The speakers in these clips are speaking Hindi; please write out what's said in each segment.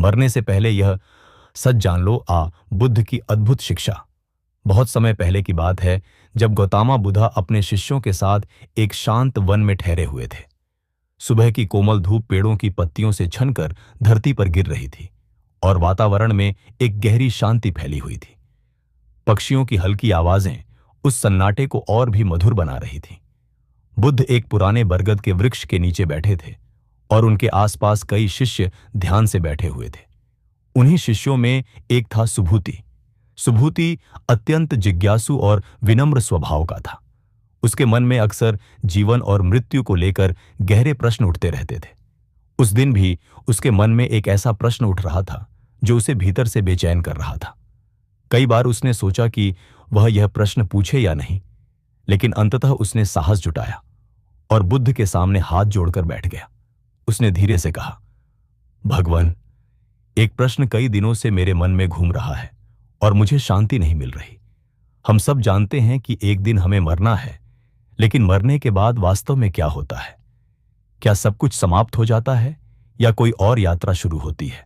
मरने से पहले यह सच जान लो बुद्ध की अद्भुत शिक्षा। बहुत समय पहले की बात है, जब गौतमा बुद्धा अपने शिष्यों के साथ एक शांत वन में ठहरे हुए थे। सुबह की कोमल धूप पेड़ों की पत्तियों से छनकर धरती पर गिर रही थी और वातावरण में एक गहरी शांति फैली हुई थी। पक्षियों की हल्की आवाजें उस सन्नाटे को और भी मधुर बना रही थीं। बुद्ध एक पुराने बरगद के वृक्ष के नीचे बैठे थे और उनके आसपास कई शिष्य ध्यान से बैठे हुए थे। उन्हीं शिष्यों में एक था सुभूति। सुभूति अत्यंत जिज्ञासु और विनम्र स्वभाव का था। उसके मन में अक्सर जीवन और मृत्यु को लेकर गहरे प्रश्न उठते रहते थे। उस दिन भी उसके मन में एक ऐसा प्रश्न उठ रहा था जो उसे भीतर से बेचैन कर रहा था। कई बार उसने सोचा कि वह यह प्रश्न पूछे या नहीं, लेकिन अंततः उसने साहस जुटाया और बुद्ध के सामने हाथ जोड़कर बैठ गया। उसने धीरे से कहा, भगवान, एक प्रश्न कई दिनों से मेरे मन में घूम रहा है और मुझे शांति नहीं मिल रही। हम सब जानते हैं कि एक दिन हमें मरना है, लेकिन मरने के बाद वास्तव में क्या होता है? क्या सब कुछ समाप्त हो जाता है या कोई और यात्रा शुरू होती है?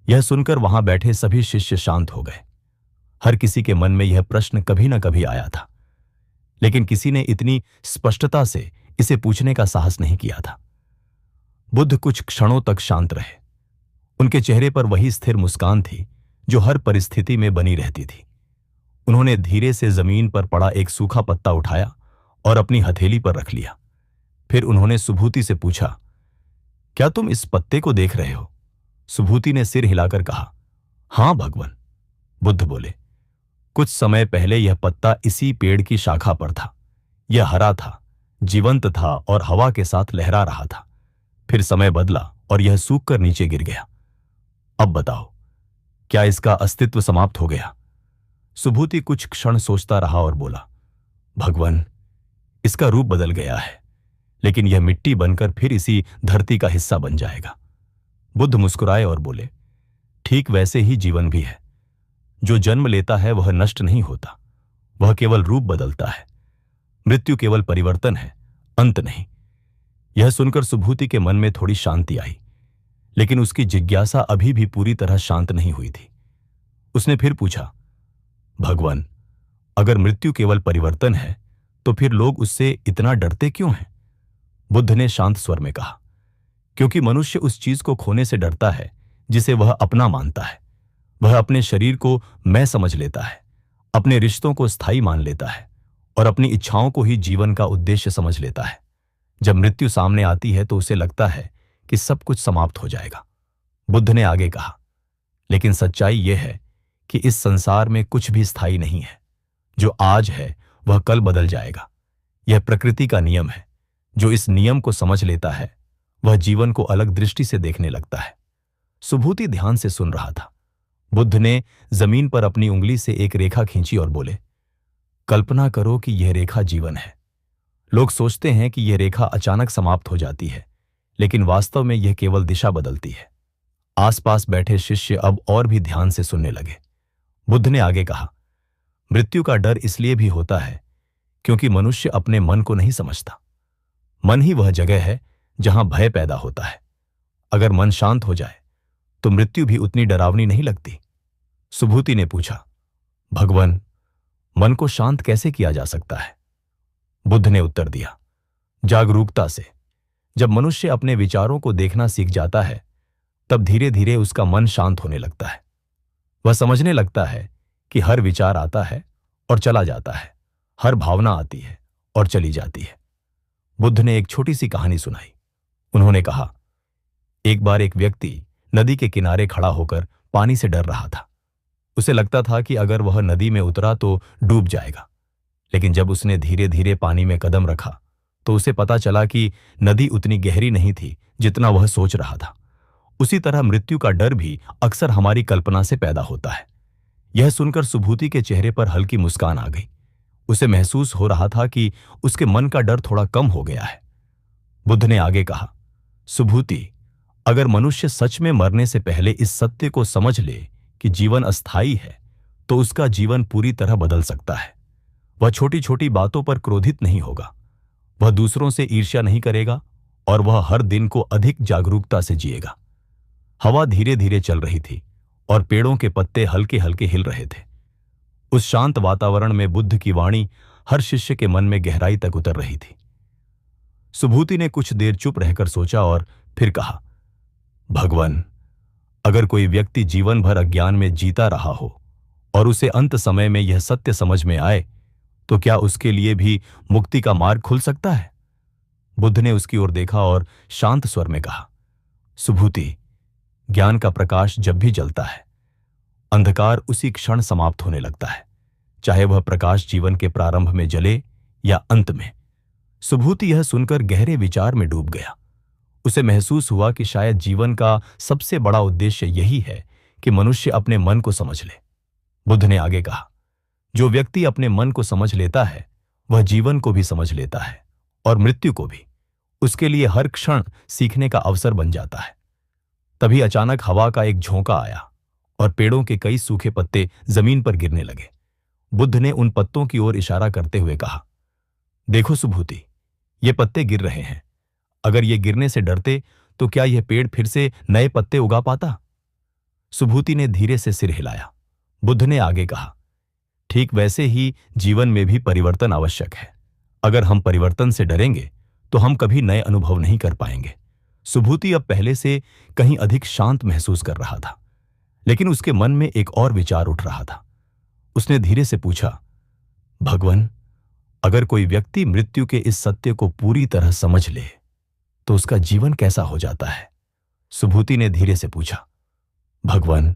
यह सुनकर वहां बैठे सभी शिष्य शांत हो गए। हर किसी के मन में यह प्रश्न कभी न कभी आया था, लेकिन किसी ने इतनी स्पष्टता से इसे पूछने का साहस नहीं किया था। बुद्ध कुछ क्षणों तक शांत रहे। उनके चेहरे पर वही स्थिर मुस्कान थी जो हर परिस्थिति में बनी रहती थी। उन्होंने धीरे से जमीन पर पड़ा एक सूखा पत्ता उठाया और अपनी हथेली पर रख लिया। फिर उन्होंने सुभूति से पूछा, क्या तुम इस पत्ते को देख रहे हो? सुभूति ने सिर हिलाकर कहा, हां भगवान। बुद्ध बोले, कुछ समय पहले यह पत्ता इसी पेड़ की शाखा पर था। यह हरा था, जीवंत था और हवा के साथ लहरा रहा था। फिर समय बदला और यह सूखकर नीचे गिर गया। अब बताओ, क्या इसका अस्तित्व समाप्त हो गया? सुभूति कुछ क्षण सोचता रहा और बोला, भगवान, इसका रूप बदल गया है, लेकिन यह मिट्टी बनकर फिर इसी धरती का हिस्सा बन जाएगा। बुद्ध मुस्कुराए और बोले, ठीक वैसे ही जीवन भी है। जो जन्म लेता है वह नष्ट नहीं होता, वह केवल रूप बदलता है। मृत्यु केवल परिवर्तन है, अंत नहीं। यह सुनकर सुभूति के मन में थोड़ी शांति आई, लेकिन उसकी जिज्ञासा अभी भी पूरी तरह शांत नहीं हुई थी। उसने फिर पूछा, भगवान, अगर मृत्यु केवल परिवर्तन है तो फिर लोग उससे इतना डरते क्यों हैं? बुद्ध ने शांत स्वर में कहा, क्योंकि मनुष्य उस चीज को खोने से डरता है जिसे वह अपना मानता है। वह अपने शरीर को मैं समझ लेता है, अपने रिश्तों को स्थायी मान लेता है और अपनी इच्छाओं को ही जीवन का उद्देश्य समझ लेता है। जब मृत्यु सामने आती है तो उसे लगता है कि सब कुछ समाप्त हो जाएगा। बुद्ध ने आगे कहा, लेकिन सच्चाई यह है कि इस संसार में कुछ भी स्थायी नहीं है। जो आज है वह कल बदल जाएगा। यह प्रकृति का नियम है। जो इस नियम को समझ लेता है वह जीवन को अलग दृष्टि से देखने लगता है। सुभूति ध्यान से सुन रहा था। बुद्ध ने जमीन पर अपनी उंगली से एक रेखा खींची और बोले, कल्पना करो कि यह रेखा जीवन है। लोग सोचते हैं कि यह रेखा अचानक समाप्त हो जाती है, लेकिन वास्तव में यह केवल दिशा बदलती है। आसपास बैठे शिष्य अब और भी ध्यान से सुनने लगे। बुद्ध ने आगे कहा, मृत्यु का डर इसलिए भी होता है क्योंकि मनुष्य अपने मन को नहीं समझता। मन ही वह जगह है जहां भय पैदा होता है। अगर मन शांत हो जाए तो मृत्यु भी उतनी डरावनी नहीं लगती। सुभूति ने पूछा, भगवान, मन को शांत कैसे किया जा सकता है? बुद्ध ने उत्तर दिया, जागरूकता से। जब मनुष्य अपने विचारों को देखना सीख जाता है तब धीरे धीरे उसका मन शांत होने लगता है। वह समझने लगता है कि हर विचार आता है और चला जाता है, हर भावना आती है और चली जाती है। बुद्ध ने एक छोटी सी कहानी सुनाई। उन्होंने कहा, एक बार एक व्यक्ति नदी के किनारे खड़ा होकर पानी से डर रहा था। उसे लगता था कि अगर वह नदी में उतरा तो डूब जाएगा, लेकिन जब उसने धीरे धीरे पानी में कदम रखा तो उसे पता चला कि नदी उतनी गहरी नहीं थी जितना वह सोच रहा था। उसी तरह मृत्यु का डर भी अक्सर हमारी कल्पना से पैदा होता है। यह सुनकर सुभूति के चेहरे पर हल्की मुस्कान आ गई। उसे महसूस हो रहा था कि उसके मन का डर थोड़ा कम हो गया है। बुद्ध ने आगे कहा, सुभूति, अगर मनुष्य सच में मरने से पहले इस सत्य को समझ ले कि जीवन अस्थायी है तो उसका जीवन पूरी तरह बदल सकता है। वह छोटी छोटी बातों पर क्रोधित नहीं होगा, वह दूसरों से ईर्ष्या नहीं करेगा और वह हर दिन को अधिक जागरूकता से जिएगा। हवा धीरे धीरे चल रही थी और पेड़ों के पत्ते हल्के हल्के हिल रहे थे। उस शांत वातावरण में बुद्ध की वाणी हर शिष्य के मन में गहराई तक उतर रही थी। सुभूति ने कुछ देर चुप रहकर सोचा और फिर कहा, भगवान, अगर कोई व्यक्ति जीवन भर अज्ञान में जीता रहा हो और उसे अंत समय में यह सत्य समझ में आए, तो क्या उसके लिए भी मुक्ति का मार्ग खुल सकता है? बुद्ध ने उसकी ओर देखा और शांत स्वर में कहा, सुभूति, ज्ञान का प्रकाश जब भी जलता है, अंधकार उसी क्षण समाप्त होने लगता है, चाहे वह प्रकाश जीवन के प्रारंभ में जले या अंत में। सुभूति यह सुनकर गहरे विचार में डूब गया। उसे महसूस हुआ कि शायद जीवन का सबसे बड़ा उद्देश्य यही है कि मनुष्य अपने मन को समझ ले। बुद्ध ने आगे कहा, जो व्यक्ति अपने मन को समझ लेता है वह जीवन को भी समझ लेता है और मृत्यु को भी। उसके लिए हर क्षण सीखने का अवसर बन जाता है। तभी अचानक हवा का एक झोंका आया और पेड़ों के कई सूखे पत्ते जमीन पर गिरने लगे। बुद्ध ने उन पत्तों की ओर इशारा करते हुए कहा, देखो सुभूति, ये पत्ते गिर रहे हैं। अगर ये गिरने से डरते तो क्या यह पेड़ फिर से नए पत्ते उगा पाता? सुभूति ने धीरे से सिर हिलाया। बुद्ध ने आगे कहा, ठीक वैसे ही जीवन में भी परिवर्तन आवश्यक है। अगर हम परिवर्तन से डरेंगे तो हम कभी नए अनुभव नहीं कर पाएंगे। सुभूति अब पहले से कहीं अधिक शांत महसूस कर रहा था, लेकिन उसके मन में एक और विचार उठ रहा था। उसने धीरे से पूछा, भगवान, अगर कोई व्यक्ति मृत्यु के इस सत्य को पूरी तरह समझ ले तो उसका जीवन कैसा हो जाता है? सुभूति ने धीरे से पूछा, भगवान,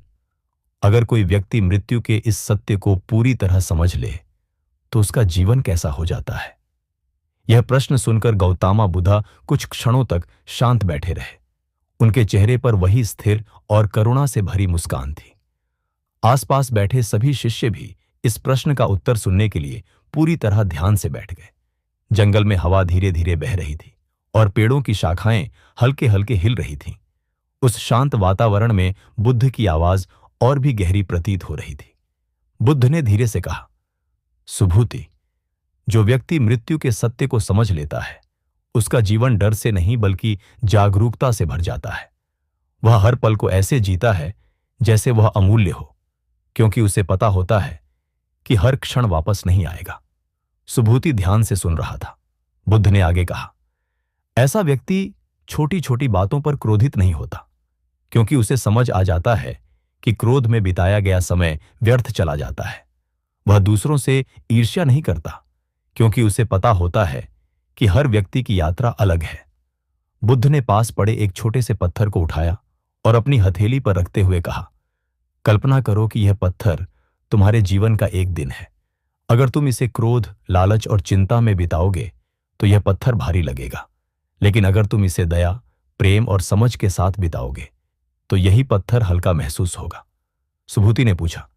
अगर कोई व्यक्ति मृत्यु के इस सत्य को पूरी तरह समझ ले तो उसका जीवन कैसा हो जाता है? यह प्रश्न सुनकर गौतमा बुद्धा कुछ क्षणों तक शांत बैठे रहे। उनके चेहरे पर वही स्थिर और करुणा से भरी मुस्कान थी। आसपास बैठे सभी शिष्य भी इस प्रश्न का उत्तर सुनने के लिए पूरी तरह ध्यान से बैठ गए। जंगल में हवा धीरे धीरे बह रही थी और पेड़ों की शाखाएं हल्के हल्के हिल रही थीं। उस शांत वातावरण में बुद्ध की आवाज और भी गहरी प्रतीत हो रही थी। बुद्ध ने धीरे से कहा, सुभूति, जो व्यक्ति मृत्यु के सत्य को समझ लेता है उसका जीवन डर से नहीं बल्कि जागरूकता से भर जाता है। वह हर पल को ऐसे जीता है जैसे वह अमूल्य हो, क्योंकि उसे पता होता है कि हर क्षण वापस नहीं आएगा। सुभूति ध्यान से सुन रहा था। बुद्ध ने आगे कहा, ऐसा व्यक्ति छोटी छोटी बातों पर क्रोधित नहीं होता, क्योंकि उसे समझ आ जाता है कि क्रोध में बिताया गया समय व्यर्थ चला जाता है। वह दूसरों से ईर्ष्या नहीं करता, क्योंकि उसे पता होता है कि हर व्यक्ति की यात्रा अलग है। बुद्ध ने पास पड़े एक छोटे से पत्थर को उठाया और अपनी हथेली पर रखते हुए कहा, कल्पना करो कि यह पत्थर तुम्हारे जीवन का एक दिन है। अगर तुम इसे क्रोध, लालच और चिंता में बिताओगे तो यह पत्थर भारी लगेगा, लेकिन अगर तुम इसे दया, प्रेम और समझ के साथ बिताओगे तो यही पत्थर हल्का महसूस होगा। सुभूति ने पूछा,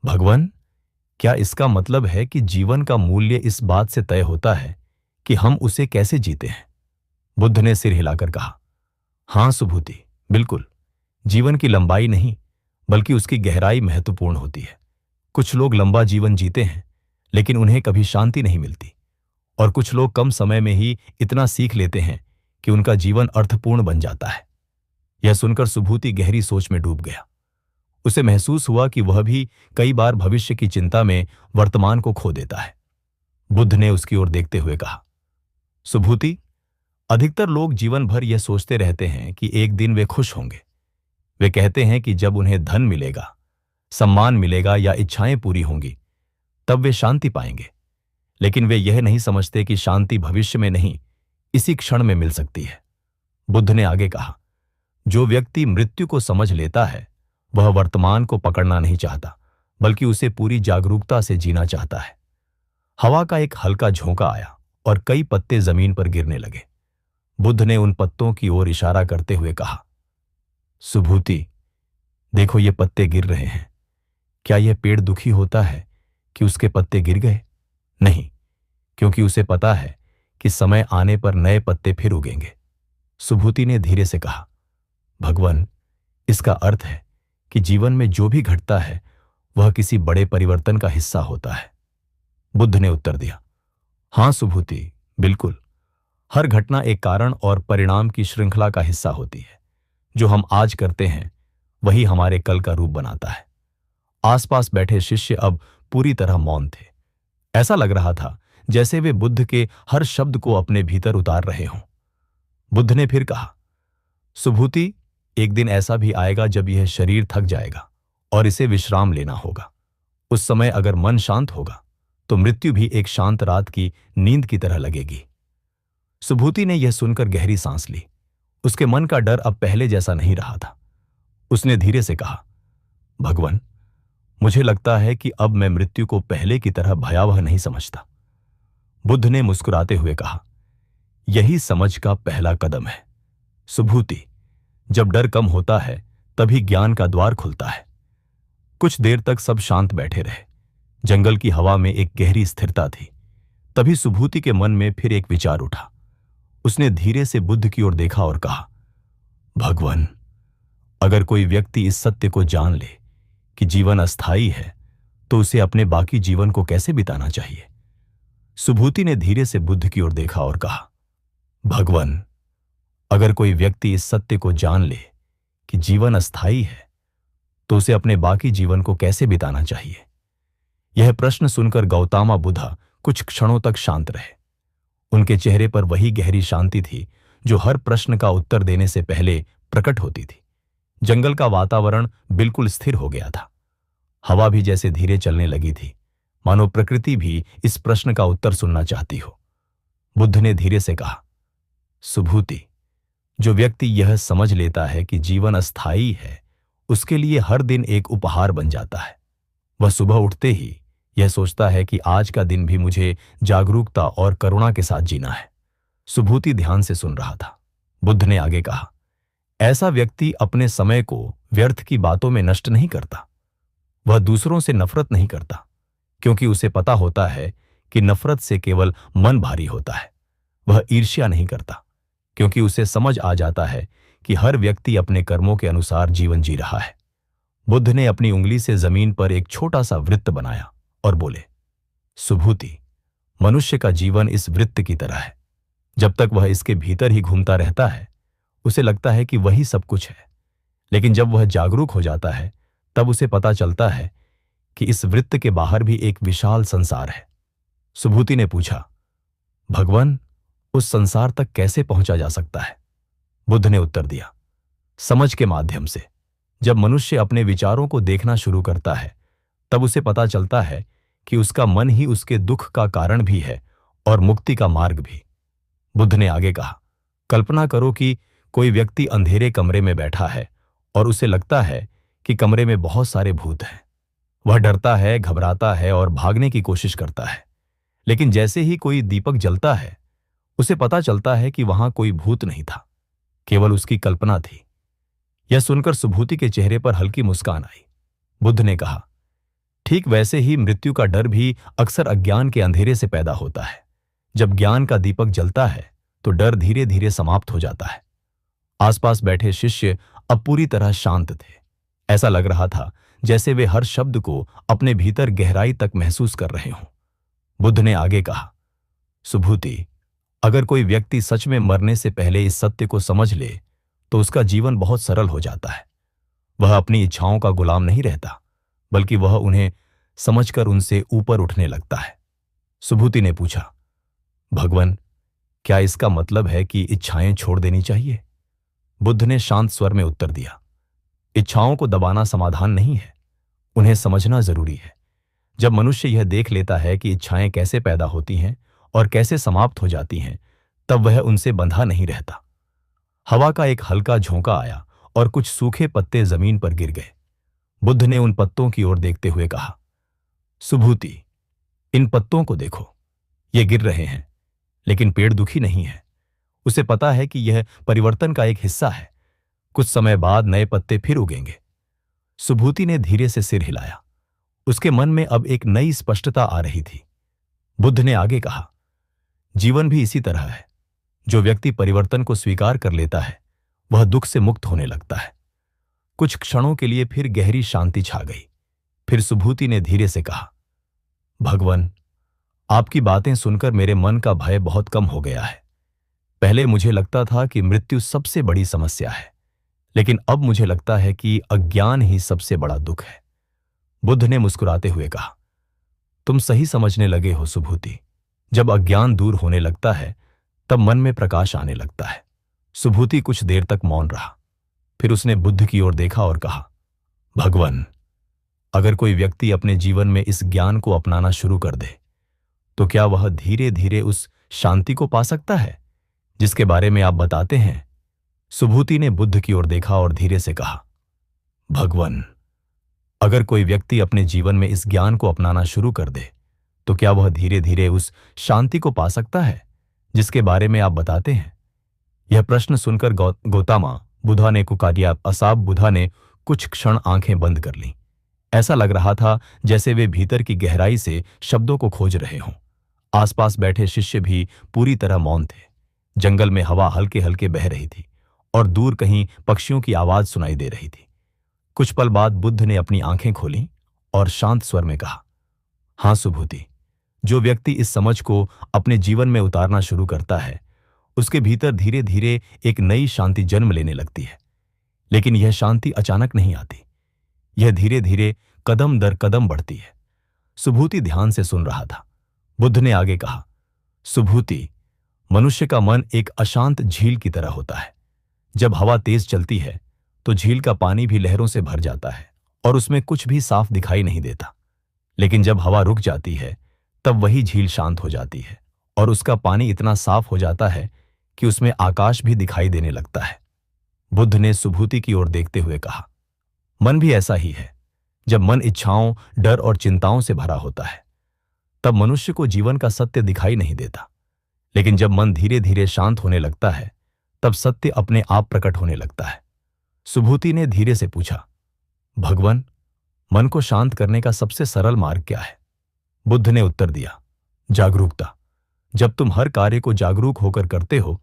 भगवान, क्या इसका मतलब है कि जीवन का मूल्य इस बात से तय होता है कि हम उसे कैसे जीते हैं? बुद्ध ने सिर हिलाकर कहा, हां सुभूति, बिल्कुल। जीवन की लंबाई नहीं बल्कि उसकी गहराई महत्वपूर्ण होती है। कुछ लोग लंबा जीवन जीते हैं लेकिन उन्हें कभी शांति नहीं मिलती, और कुछ लोग कम समय में ही इतना सीख लेते हैं कि उनका जीवन अर्थपूर्ण बन जाता है। यह सुनकर सुभूति गहरी सोच में डूब गया। उसे महसूस हुआ कि वह भी कई बार भविष्य की चिंता में वर्तमान को खो देता है। बुद्ध ने उसकी ओर देखते हुए कहा, सुभूति, अधिकतर लोग जीवन भर यह सोचते रहते हैं कि एक दिन वे खुश होंगे। वे कहते हैं कि जब उन्हें धन मिलेगा, सम्मान मिलेगा या इच्छाएं पूरी होंगी तब वे शांति पाएंगे, लेकिन वे यह नहीं समझते कि शांति भविष्य में नहीं, इसी क्षण में मिल सकती है। बुद्ध ने आगे कहा, जो व्यक्ति मृत्यु को समझ लेता है वह वर्तमान को पकड़ना नहीं चाहता बल्कि उसे पूरी जागरूकता से जीना चाहता है। हवा का एक हल्का झोंका आया और कई पत्ते जमीन पर गिरने लगे। बुद्ध ने उन पत्तों की ओर इशारा करते हुए कहा, सुभूति, देखो ये पत्ते गिर रहे हैं। क्या यह पेड़ दुखी होता है कि उसके पत्ते गिर गए? नहीं, क्योंकि उसे पता है कि समय आने पर नए पत्ते फिर उगेंगे। सुभूति ने धीरे से कहा, भगवान, इसका अर्थ है कि जीवन में जो भी घटता है वह किसी बड़े परिवर्तन का हिस्सा होता है। बुद्ध ने उत्तर दिया, हां सुभूति, बिल्कुल। हर घटना एक कारण और परिणाम की श्रृंखला का हिस्सा होती है। जो हम आज करते हैं वही हमारे कल का रूप बनाता है। आसपास बैठे शिष्य अब पूरी तरह मौन थे। ऐसा लग रहा था जैसे वे बुद्ध के हर शब्द को अपने भीतर उतार रहे हों। बुद्ध ने फिर कहा, सुभूति, एक दिन ऐसा भी आएगा जब यह शरीर थक जाएगा और इसे विश्राम लेना होगा। उस समय अगर मन शांत होगा तो मृत्यु भी एक शांत रात की नींद की तरह लगेगी। सुभूति ने यह सुनकर गहरी सांस ली। उसके मन का डर अब पहले जैसा नहीं रहा था। उसने धीरे से कहा, भगवान, मुझे लगता है कि अब मैं मृत्यु को पहले की तरह भयावह नहीं समझता। बुद्ध ने मुस्कुराते हुए कहा, यही समझ का पहला कदम है। सुभूति, जब डर कम होता है तभी ज्ञान का द्वार खुलता है। कुछ देर तक सब शांत बैठे रहे। जंगल की हवा में एक गहरी स्थिरता थी। तभी सुभूति के मन में फिर एक विचार उठा। उसने धीरे से बुद्ध की ओर देखा और कहा, भगवान, अगर कोई व्यक्ति इस सत्य को जान ले कि जीवन अस्थायी है तो उसे अपने बाकी जीवन को कैसे बिताना चाहिए। सुभूति ने धीरे से बुद्ध की ओर देखा और कहा, भगवान, अगर कोई व्यक्ति इस सत्य को जान ले कि जीवन अस्थायी है तो उसे अपने बाकी जीवन को कैसे बिताना चाहिए। यह प्रश्न सुनकर गौतमा बुद्धा कुछ क्षणों तक शांत रहे। उनके चेहरे पर वही गहरी शांति थी जो हर प्रश्न का उत्तर देने से पहले प्रकट होती थी। जंगल का वातावरण बिल्कुल स्थिर हो गया था। हवा भी जैसे धीरे चलने लगी थी, मानो प्रकृति भी इस प्रश्न का उत्तर सुनना चाहती हो। बुद्ध ने धीरे से कहा, सुभूति, जो व्यक्ति यह समझ लेता है कि जीवन अस्थायी है, उसके लिए हर दिन एक उपहार बन जाता है। वह सुबह उठते ही यह सोचता है कि आज का दिन भी मुझे जागरूकता और करुणा के साथ जीना है। सुभूति ध्यान से सुन रहा था। बुद्ध ने आगे कहा, ऐसा व्यक्ति अपने समय को व्यर्थ की बातों में नष्ट नहीं करता। वह दूसरों से नफरत नहीं करता, क्योंकि उसे पता होता है कि नफरत से केवल मन भारी होता है। वह ईर्ष्या नहीं करता, क्योंकि उसे समझ आ जाता है कि हर व्यक्ति अपने कर्मों के अनुसार जीवन जी रहा है। बुद्ध ने अपनी उंगली से जमीन पर एक छोटा सा वृत्त बनाया और बोले, सुभूति, मनुष्य का जीवन इस वृत्त की तरह है। जब तक वह इसके भीतर ही घूमता रहता है उसे लगता है कि वही सब कुछ है, लेकिन जब वह जागरूक हो जाता है तब उसे पता चलता है कि इस वृत्त के बाहर भी एक विशाल संसार है। सुभूति ने पूछा, भगवान, उस संसार तक कैसे पहुंचा जा सकता है। बुद्ध ने उत्तर दिया, समझ के माध्यम से। जब मनुष्य अपने विचारों को देखना शुरू करता है तब उसे पता चलता है कि उसका मन ही उसके दुख का कारण भी है और मुक्ति का मार्ग भी। बुद्ध ने आगे कहा, कल्पना करो कि कोई व्यक्ति अंधेरे कमरे में बैठा है और उसे लगता है कि कमरे में बहुत सारे भूत हैं। वह डरता है, घबराता है और भागने की कोशिश करता है। लेकिन जैसे ही कोई दीपक जलता है उसे पता चलता है कि वहां कोई भूत नहीं था, केवल उसकी कल्पना थी। यह सुनकर सुभूति के चेहरे पर हल्की मुस्कान आई। बुद्ध ने कहा, ठीक वैसे ही मृत्यु का डर भी अक्सर अज्ञान के अंधेरे से पैदा होता है। जब ज्ञान का दीपक जलता है तो डर धीरे धीरे समाप्त हो जाता है। आसपास बैठे शिष्य अब पूरी तरह शांत थे। ऐसा लग रहा था जैसे वे हर शब्द को अपने भीतर गहराई तक महसूस कर रहे हों। बुद्ध ने आगे कहा, सुभूति, अगर कोई व्यक्ति सच में मरने से पहले इस सत्य को समझ ले तो उसका जीवन बहुत सरल हो जाता है। वह अपनी इच्छाओं का गुलाम नहीं रहता, बल्कि वह उन्हें समझकर उनसे ऊपर उठने लगता है। सुभूति ने पूछा, भगवान, क्या इसका मतलब है कि इच्छाएं छोड़ देनी चाहिए। बुद्ध ने शांत स्वर में उत्तर दिया, इच्छाओं को दबाना समाधान नहीं है, उन्हें समझना जरूरी है। जब मनुष्य यह देख लेता है कि इच्छाएं कैसे पैदा होती हैं और कैसे समाप्त हो जाती हैं, तब वह उनसे बंधा नहीं रहता। हवा का एक हल्का झोंका आया और कुछ सूखे पत्ते जमीन पर गिर गए। बुद्ध ने उन पत्तों की ओर देखते हुए कहा, सुभूति, इन पत्तों को देखो, ये गिर रहे हैं, लेकिन पेड़ दुखी नहीं है। उसे पता है कि यह परिवर्तन का एक हिस्सा है। कुछ समय बाद नए पत्ते फिर उगेंगे। सुभूति ने धीरे से सिर हिलाया। उसके मन में अब एक नई स्पष्टता आ रही थी। बुद्ध ने आगे कहा, जीवन भी इसी तरह है। जो व्यक्ति परिवर्तन को स्वीकार कर लेता है वह दुख से मुक्त होने लगता है। कुछ क्षणों के लिए फिर गहरी शांति छा गई। फिर सुभूति ने धीरे से कहा, भगवान, आपकी बातें सुनकर मेरे मन का भय बहुत कम हो गया है। पहले मुझे लगता था कि मृत्यु सबसे बड़ी समस्या है, लेकिन अब मुझे लगता है कि अज्ञान ही सबसे बड़ा दुख है। बुद्ध ने मुस्कुराते हुए कहा, तुम सही समझने लगे हो सुभूति। जब अज्ञान दूर होने लगता है तब मन में प्रकाश आने लगता है। सुभूति कुछ देर तक मौन रहा। फिर उसने बुद्ध की ओर देखा और कहा, भगवान, अगर कोई व्यक्ति अपने जीवन में इस ज्ञान को अपनाना शुरू कर दे तो क्या वह धीरे धीरे उस शांति को पा सकता है जिसके बारे में आप बताते हैं? सुभूति ने बुद्ध की ओर देखा और धीरे से कहा, भगवान, अगर कोई व्यक्ति अपने जीवन में इस ज्ञान को अपनाना शुरू कर दे तो क्या वह धीरे धीरे उस शांति को पा सकता है जिसके बारे में आप बताते हैं? यह प्रश्न सुनकर गौतमा बुद्धा ने कुकारिया असाब बुद्धा ने कुछ क्षण आंखें बंद कर लीं। ऐसा लग रहा था जैसे वे भीतर की गहराई से शब्दों को खोज रहे हों। आसपास बैठे शिष्य भी पूरी तरह मौन थे। जंगल में हवा हल्के हल्के बह रही थी और दूर कहीं पक्षियों की आवाज सुनाई दे रही थी। कुछ पल बाद बुद्ध ने अपनी आंखें खोलीं और शांत स्वर में कहा, हां सुभूति, जो व्यक्ति इस समझ को अपने जीवन में उतारना शुरू करता है उसके भीतर धीरे धीरे एक नई शांति जन्म लेने लगती है। लेकिन यह शांति अचानक नहीं आती, यह धीरे धीरे कदम दर कदम बढ़ती है। सुभूति ध्यान से सुन रहा था। बुद्ध ने आगे कहा, सुभूति, मनुष्य का मन एक अशांत झील की तरह होता है। जब हवा तेज चलती है तो झील का पानी भी लहरों से भर जाता है और उसमें कुछ भी साफ दिखाई नहीं देता। लेकिन जब हवा रुक जाती है तब वही झील शांत हो जाती है और उसका पानी इतना साफ हो जाता है कि उसमें आकाश भी दिखाई देने लगता है। बुद्ध ने सुभूति की ओर देखते हुए कहा, मन भी ऐसा ही है। जब मन इच्छाओं, डर और चिंताओं से भरा होता है तब मनुष्य को जीवन का सत्य दिखाई नहीं देता। लेकिन जब मन धीरे धीरे शांत होने लगता है तब सत्य अपने आप प्रकट होने लगता है। सुभूति ने धीरे से पूछा, भगवान, मन को शांत करने का सबसे सरल मार्ग क्या है? बुद्ध ने उत्तर दिया, जागरूकता। जब तुम हर कार्य को जागरूक होकर करते हो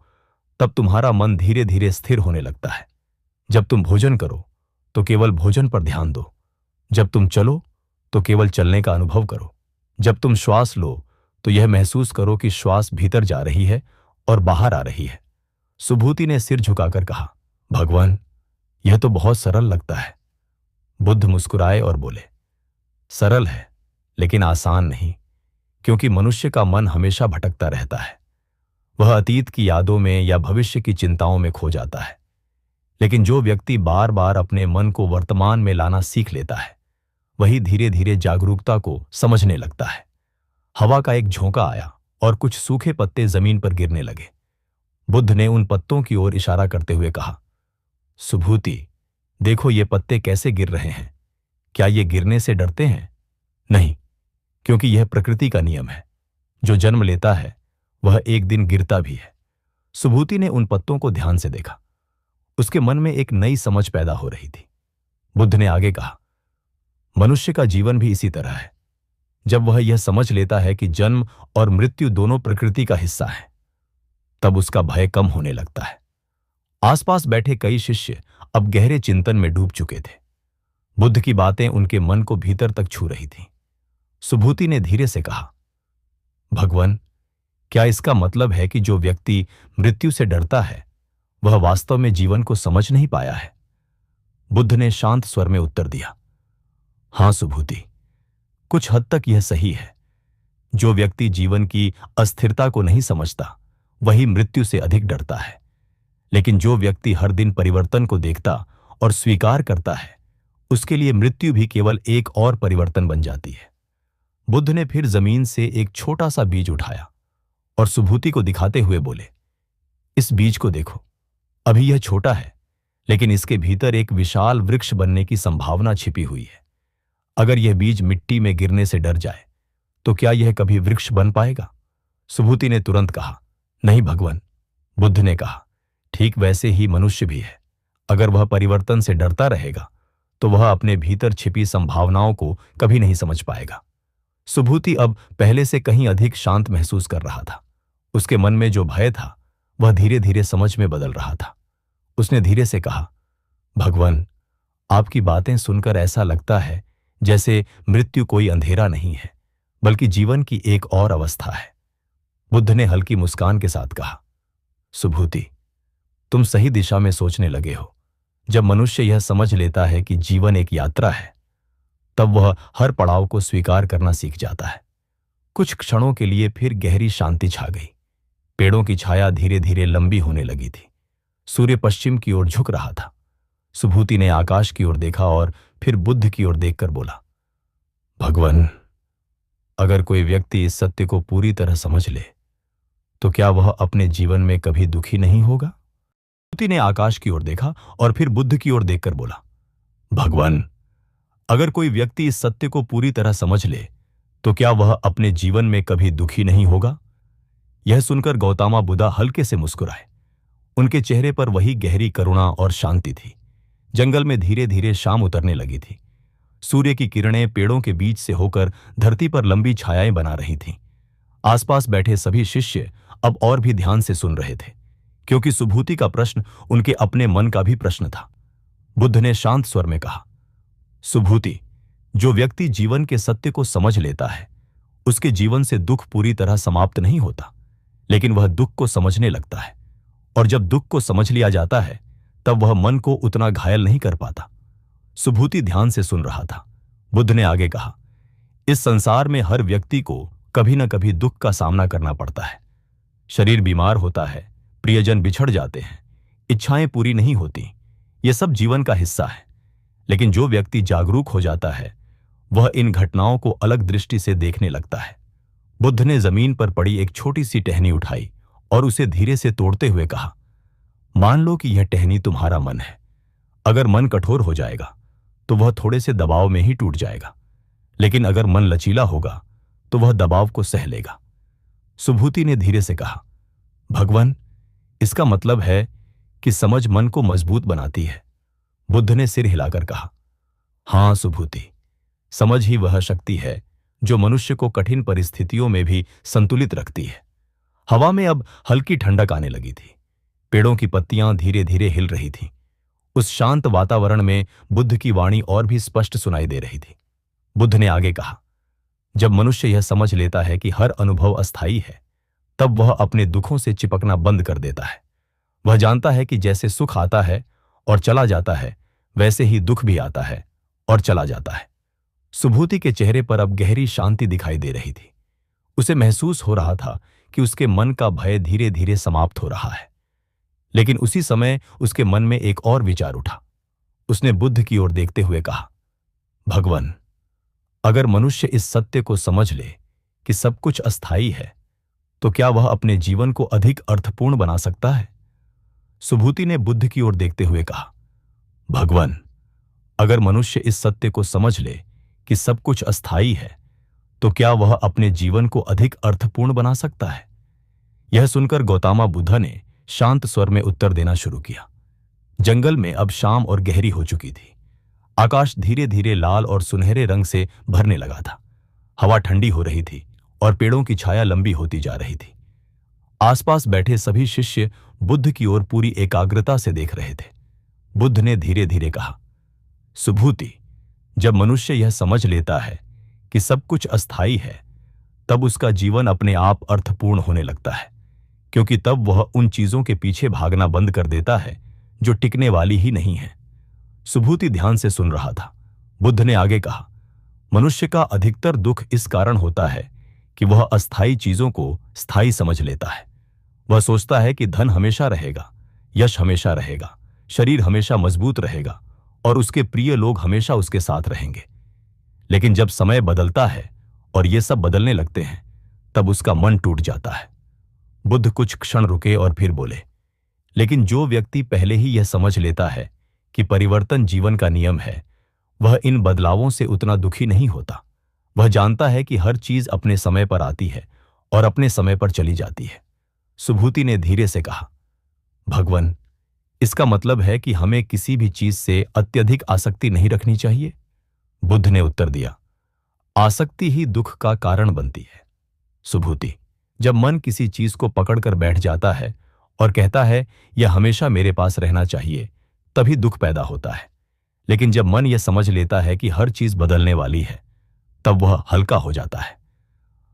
तब तुम्हारा मन धीरे धीरे स्थिर होने लगता है। जब तुम भोजन करो तो केवल भोजन पर ध्यान दो। जब तुम चलो तो केवल चलने का अनुभव करो। जब तुम श्वास लो तो यह महसूस करो कि श्वास भीतर जा रही है और बाहर आ रही है। सुभूति ने सिर झुकाकर कहा, भगवान, यह तो बहुत सरल लगता है। बुद्ध मुस्कुराए और बोले, सरल है लेकिन आसान नहीं, क्योंकि मनुष्य का मन हमेशा भटकता रहता है। वह अतीत की यादों में या भविष्य की चिंताओं में खो जाता है। लेकिन जो व्यक्ति बार बार अपने मन को वर्तमान में लाना सीख लेता है वही धीरे धीरे जागरूकता को समझने लगता है। हवा का एक झोंका आया और कुछ सूखे पत्ते जमीन पर गिरने लगे। बुद्ध ने उन पत्तों की ओर इशारा करते हुए कहा, सुभूति, देखो ये पत्ते कैसे गिर रहे हैं। क्या ये गिरने से डरते हैं? नहीं, क्योंकि यह प्रकृति का नियम है। जो जन्म लेता है वह एक दिन गिरता भी है। सुभूति ने उन पत्तों को ध्यान से देखा। उसके मन में एक नई समझ पैदा हो रही थी। बुद्ध ने आगे कहा, मनुष्य का जीवन भी इसी तरह है। जब वह यह समझ लेता है कि जन्म और मृत्यु दोनों प्रकृति का हिस्सा है तब उसका भय कम होने लगता है। आसपास बैठे कई शिष्य अब गहरे चिंतन में डूब चुके थे। बुद्ध की बातें उनके मन को भीतर तक छू रही थीं। सुभूति ने धीरे से कहा, भगवान, क्या इसका मतलब है कि जो व्यक्ति मृत्यु से डरता है वह वास्तव में जीवन को समझ नहीं पाया है? बुद्ध ने शांत स्वर में उत्तर दिया, हां सुभूति, कुछ हद तक यह सही है। जो व्यक्ति जीवन की अस्थिरता को नहीं समझता वही मृत्यु से अधिक डरता है। लेकिन जो व्यक्ति हर दिन परिवर्तन को देखता और स्वीकार करता है उसके लिए मृत्यु भी केवल एक और परिवर्तन बन जाती है। बुद्ध ने फिर जमीन से एक छोटा सा बीज उठाया और सुभूति को दिखाते हुए बोले, इस बीज को देखो। अभी यह छोटा है लेकिन इसके भीतर एक विशाल वृक्ष बनने की संभावना छिपी हुई है। अगर यह बीज मिट्टी में गिरने से डर जाए तो क्या यह कभी वृक्ष बन पाएगा? सुभूति ने तुरंत कहा, नहीं भगवान। बुद्ध ने कहा, ठीक वैसे ही मनुष्य भी है। अगर वह परिवर्तन से डरता रहेगा तो वह अपने भीतर छिपी संभावनाओं को कभी नहीं समझ पाएगा। सुभूति अब पहले से कहीं अधिक शांत महसूस कर रहा था। उसके मन में जो भय था वह धीरे धीरे समझ में बदल रहा था। उसने धीरे से कहा, भगवान, आपकी बातें सुनकर ऐसा लगता है जैसे मृत्यु कोई अंधेरा नहीं है बल्कि जीवन की एक और अवस्था है। बुद्ध ने हल्की मुस्कान के साथ कहा, सुभूति, तुम सही दिशा में सोचने लगे हो। जब मनुष्य यह समझ लेता है कि जीवन एक यात्रा है, तब वह हर पड़ाव को स्वीकार करना सीख जाता है। कुछ क्षणों के लिए फिर गहरी शांति छा गई। पेड़ों की छाया धीरे धीरे लंबी होने लगी थी। सूर्य पश्चिम की ओर झुक रहा था। सुभूति ने आकाश की ओर देखा और फिर बुद्ध की ओर देखकर बोला, भगवान, अगर कोई व्यक्ति इस सत्य को पूरी तरह समझ ले तो क्या वह अपने जीवन में कभी दुखी नहीं होगा? सुभूति ने आकाश की ओर देखा और फिर बुद्ध की ओर देखकर बोला, भगवान, अगर कोई व्यक्ति इस सत्य को पूरी तरह समझ ले तो क्या वह अपने जीवन में कभी दुखी नहीं होगा? यह सुनकर गौतमा बुद्धा हल्के से मुस्कुराए। उनके चेहरे पर वही गहरी करुणा और शांति थी। जंगल में धीरे धीरे शाम उतरने लगी थी। सूर्य की किरणें पेड़ों के बीच से होकर धरती पर लंबी छायाएं बना रही थीं। आसपास बैठे सभी शिष्य अब और भी ध्यान से सुन रहे थे, क्योंकि सुभूति का प्रश्न उनके अपने मन का भी प्रश्न था। बुद्ध ने शांत स्वर में कहा, सुभूति, जो व्यक्ति जीवन के सत्य को समझ लेता है, उसके जीवन से दुख पूरी तरह समाप्त नहीं होता, लेकिन वह दुख को समझने लगता है। और जब दुख को समझ लिया जाता है, तब वह मन को उतना घायल नहीं कर पाता। सुभूति ध्यान से सुन रहा था। बुद्ध ने आगे कहा, इस संसार में हर व्यक्ति को कभी न कभी दुख का सामना करना पड़ता है। शरीर बीमार होता है, प्रियजन बिछड़ जाते हैं, इच्छाएं पूरी नहीं होती। यह सब जीवन का हिस्सा है। लेकिन जो व्यक्ति जागरूक हो जाता है, वह इन घटनाओं को अलग दृष्टि से देखने लगता है। बुद्ध ने जमीन पर पड़ी एक छोटी सी टहनी उठाई और उसे धीरे से तोड़ते हुए कहा, मान लो कि यह टहनी तुम्हारा मन है। अगर मन कठोर हो जाएगा तो वह थोड़े से दबाव में ही टूट जाएगा, लेकिन अगर मन लचीला होगा तो वह दबाव को सह लेगा। सुभूति ने धीरे से कहा, भगवान, इसका मतलब है कि समझ मन को मजबूत बनाती है। बुद्ध ने सिर हिलाकर कहा, हां सुभूति, समझ ही वह शक्ति है जो मनुष्य को कठिन परिस्थितियों में भी संतुलित रखती है। हवा में अब हल्की ठंडक आने लगी थी। पेड़ों की पत्तियां धीरे धीरे हिल रही थीं। उस शांत वातावरण में बुद्ध की वाणी और भी स्पष्ट सुनाई दे रही थी। बुद्ध ने आगे कहा, जब मनुष्य यह समझ लेता है कि हर अनुभव अस्थायी है, तब वह अपने दुखों से चिपकना बंद कर देता है। वह जानता है कि जैसे सुख आता है और चला जाता है, वैसे ही दुख भी आता है और चला जाता है। सुभूति के चेहरे पर अब गहरी शांति दिखाई दे रही थी। उसे महसूस हो रहा था कि उसके मन का भय धीरे धीरे समाप्त हो रहा है। लेकिन उसी समय उसके मन में एक और विचार उठा। उसने बुद्ध की ओर देखते हुए कहा, भगवान, अगर मनुष्य इस सत्य को समझ ले कि सब कुछ अस्थायी है, तो क्या वह अपने जीवन को अधिक अर्थपूर्ण बना सकता है? सुभूति ने बुद्ध की ओर देखते हुए कहा, भगवान, अगर मनुष्य इस सत्य को समझ ले कि सब कुछ अस्थायी है, तो क्या वह अपने जीवन को अधिक अर्थपूर्ण बना सकता है? यह सुनकर गौतमा बुद्ध ने शांत स्वर में उत्तर देना शुरू किया। जंगल में अब शाम और गहरी हो चुकी थी। आकाश धीरे धीरे लाल और सुनहरे रंग से भरने लगा था। हवा ठंडी हो रही थी और पेड़ों की छाया लंबी होती जा रही थी। आसपास बैठे सभी शिष्य बुद्ध की ओर पूरी एकाग्रता से देख रहे थे। बुद्ध ने धीरे धीरे कहा, सुभूति, जब मनुष्य यह समझ लेता है कि सब कुछ अस्थायी है, तब उसका जीवन अपने आप अर्थपूर्ण होने लगता है, क्योंकि तब वह उन चीजों के पीछे भागना बंद कर देता है जो टिकने वाली ही नहीं है। सुभूति ध्यान से सुन रहा था। बुद्ध ने आगे कहा, मनुष्य का अधिकतर दुख इस कारण होता है कि वह अस्थायी चीजों को स्थायी समझ लेता है। वह सोचता है कि धन हमेशा रहेगा, यश हमेशा रहेगा, शरीर हमेशा मजबूत रहेगा और उसके प्रिय लोग हमेशा उसके साथ रहेंगे। लेकिन जब समय बदलता है और ये सब बदलने लगते हैं, तब उसका मन टूट जाता है। बुद्ध कुछ क्षण रुके और फिर बोले, लेकिन जो व्यक्ति पहले ही यह समझ लेता है कि परिवर्तन जीवन का नियम है, वह इन बदलावों से उतना दुखी नहीं होता। वह जानता है कि हर चीज अपने समय पर आती है और अपने समय पर चली जाती है। सुभूति ने धीरे से कहा, भगवान, इसका मतलब है कि हमें किसी भी चीज से अत्यधिक आसक्ति नहीं रखनी चाहिए? बुद्ध ने उत्तर दिया, आसक्ति ही दुख का कारण बनती है। सुभूति, जब मन किसी चीज को पकड़कर बैठ जाता है और कहता है यह हमेशा मेरे पास रहना चाहिए, तभी दुख पैदा होता है। लेकिन जब मन यह समझ लेता है कि हर चीज बदलने वाली है, तब वह हल्का हो जाता है।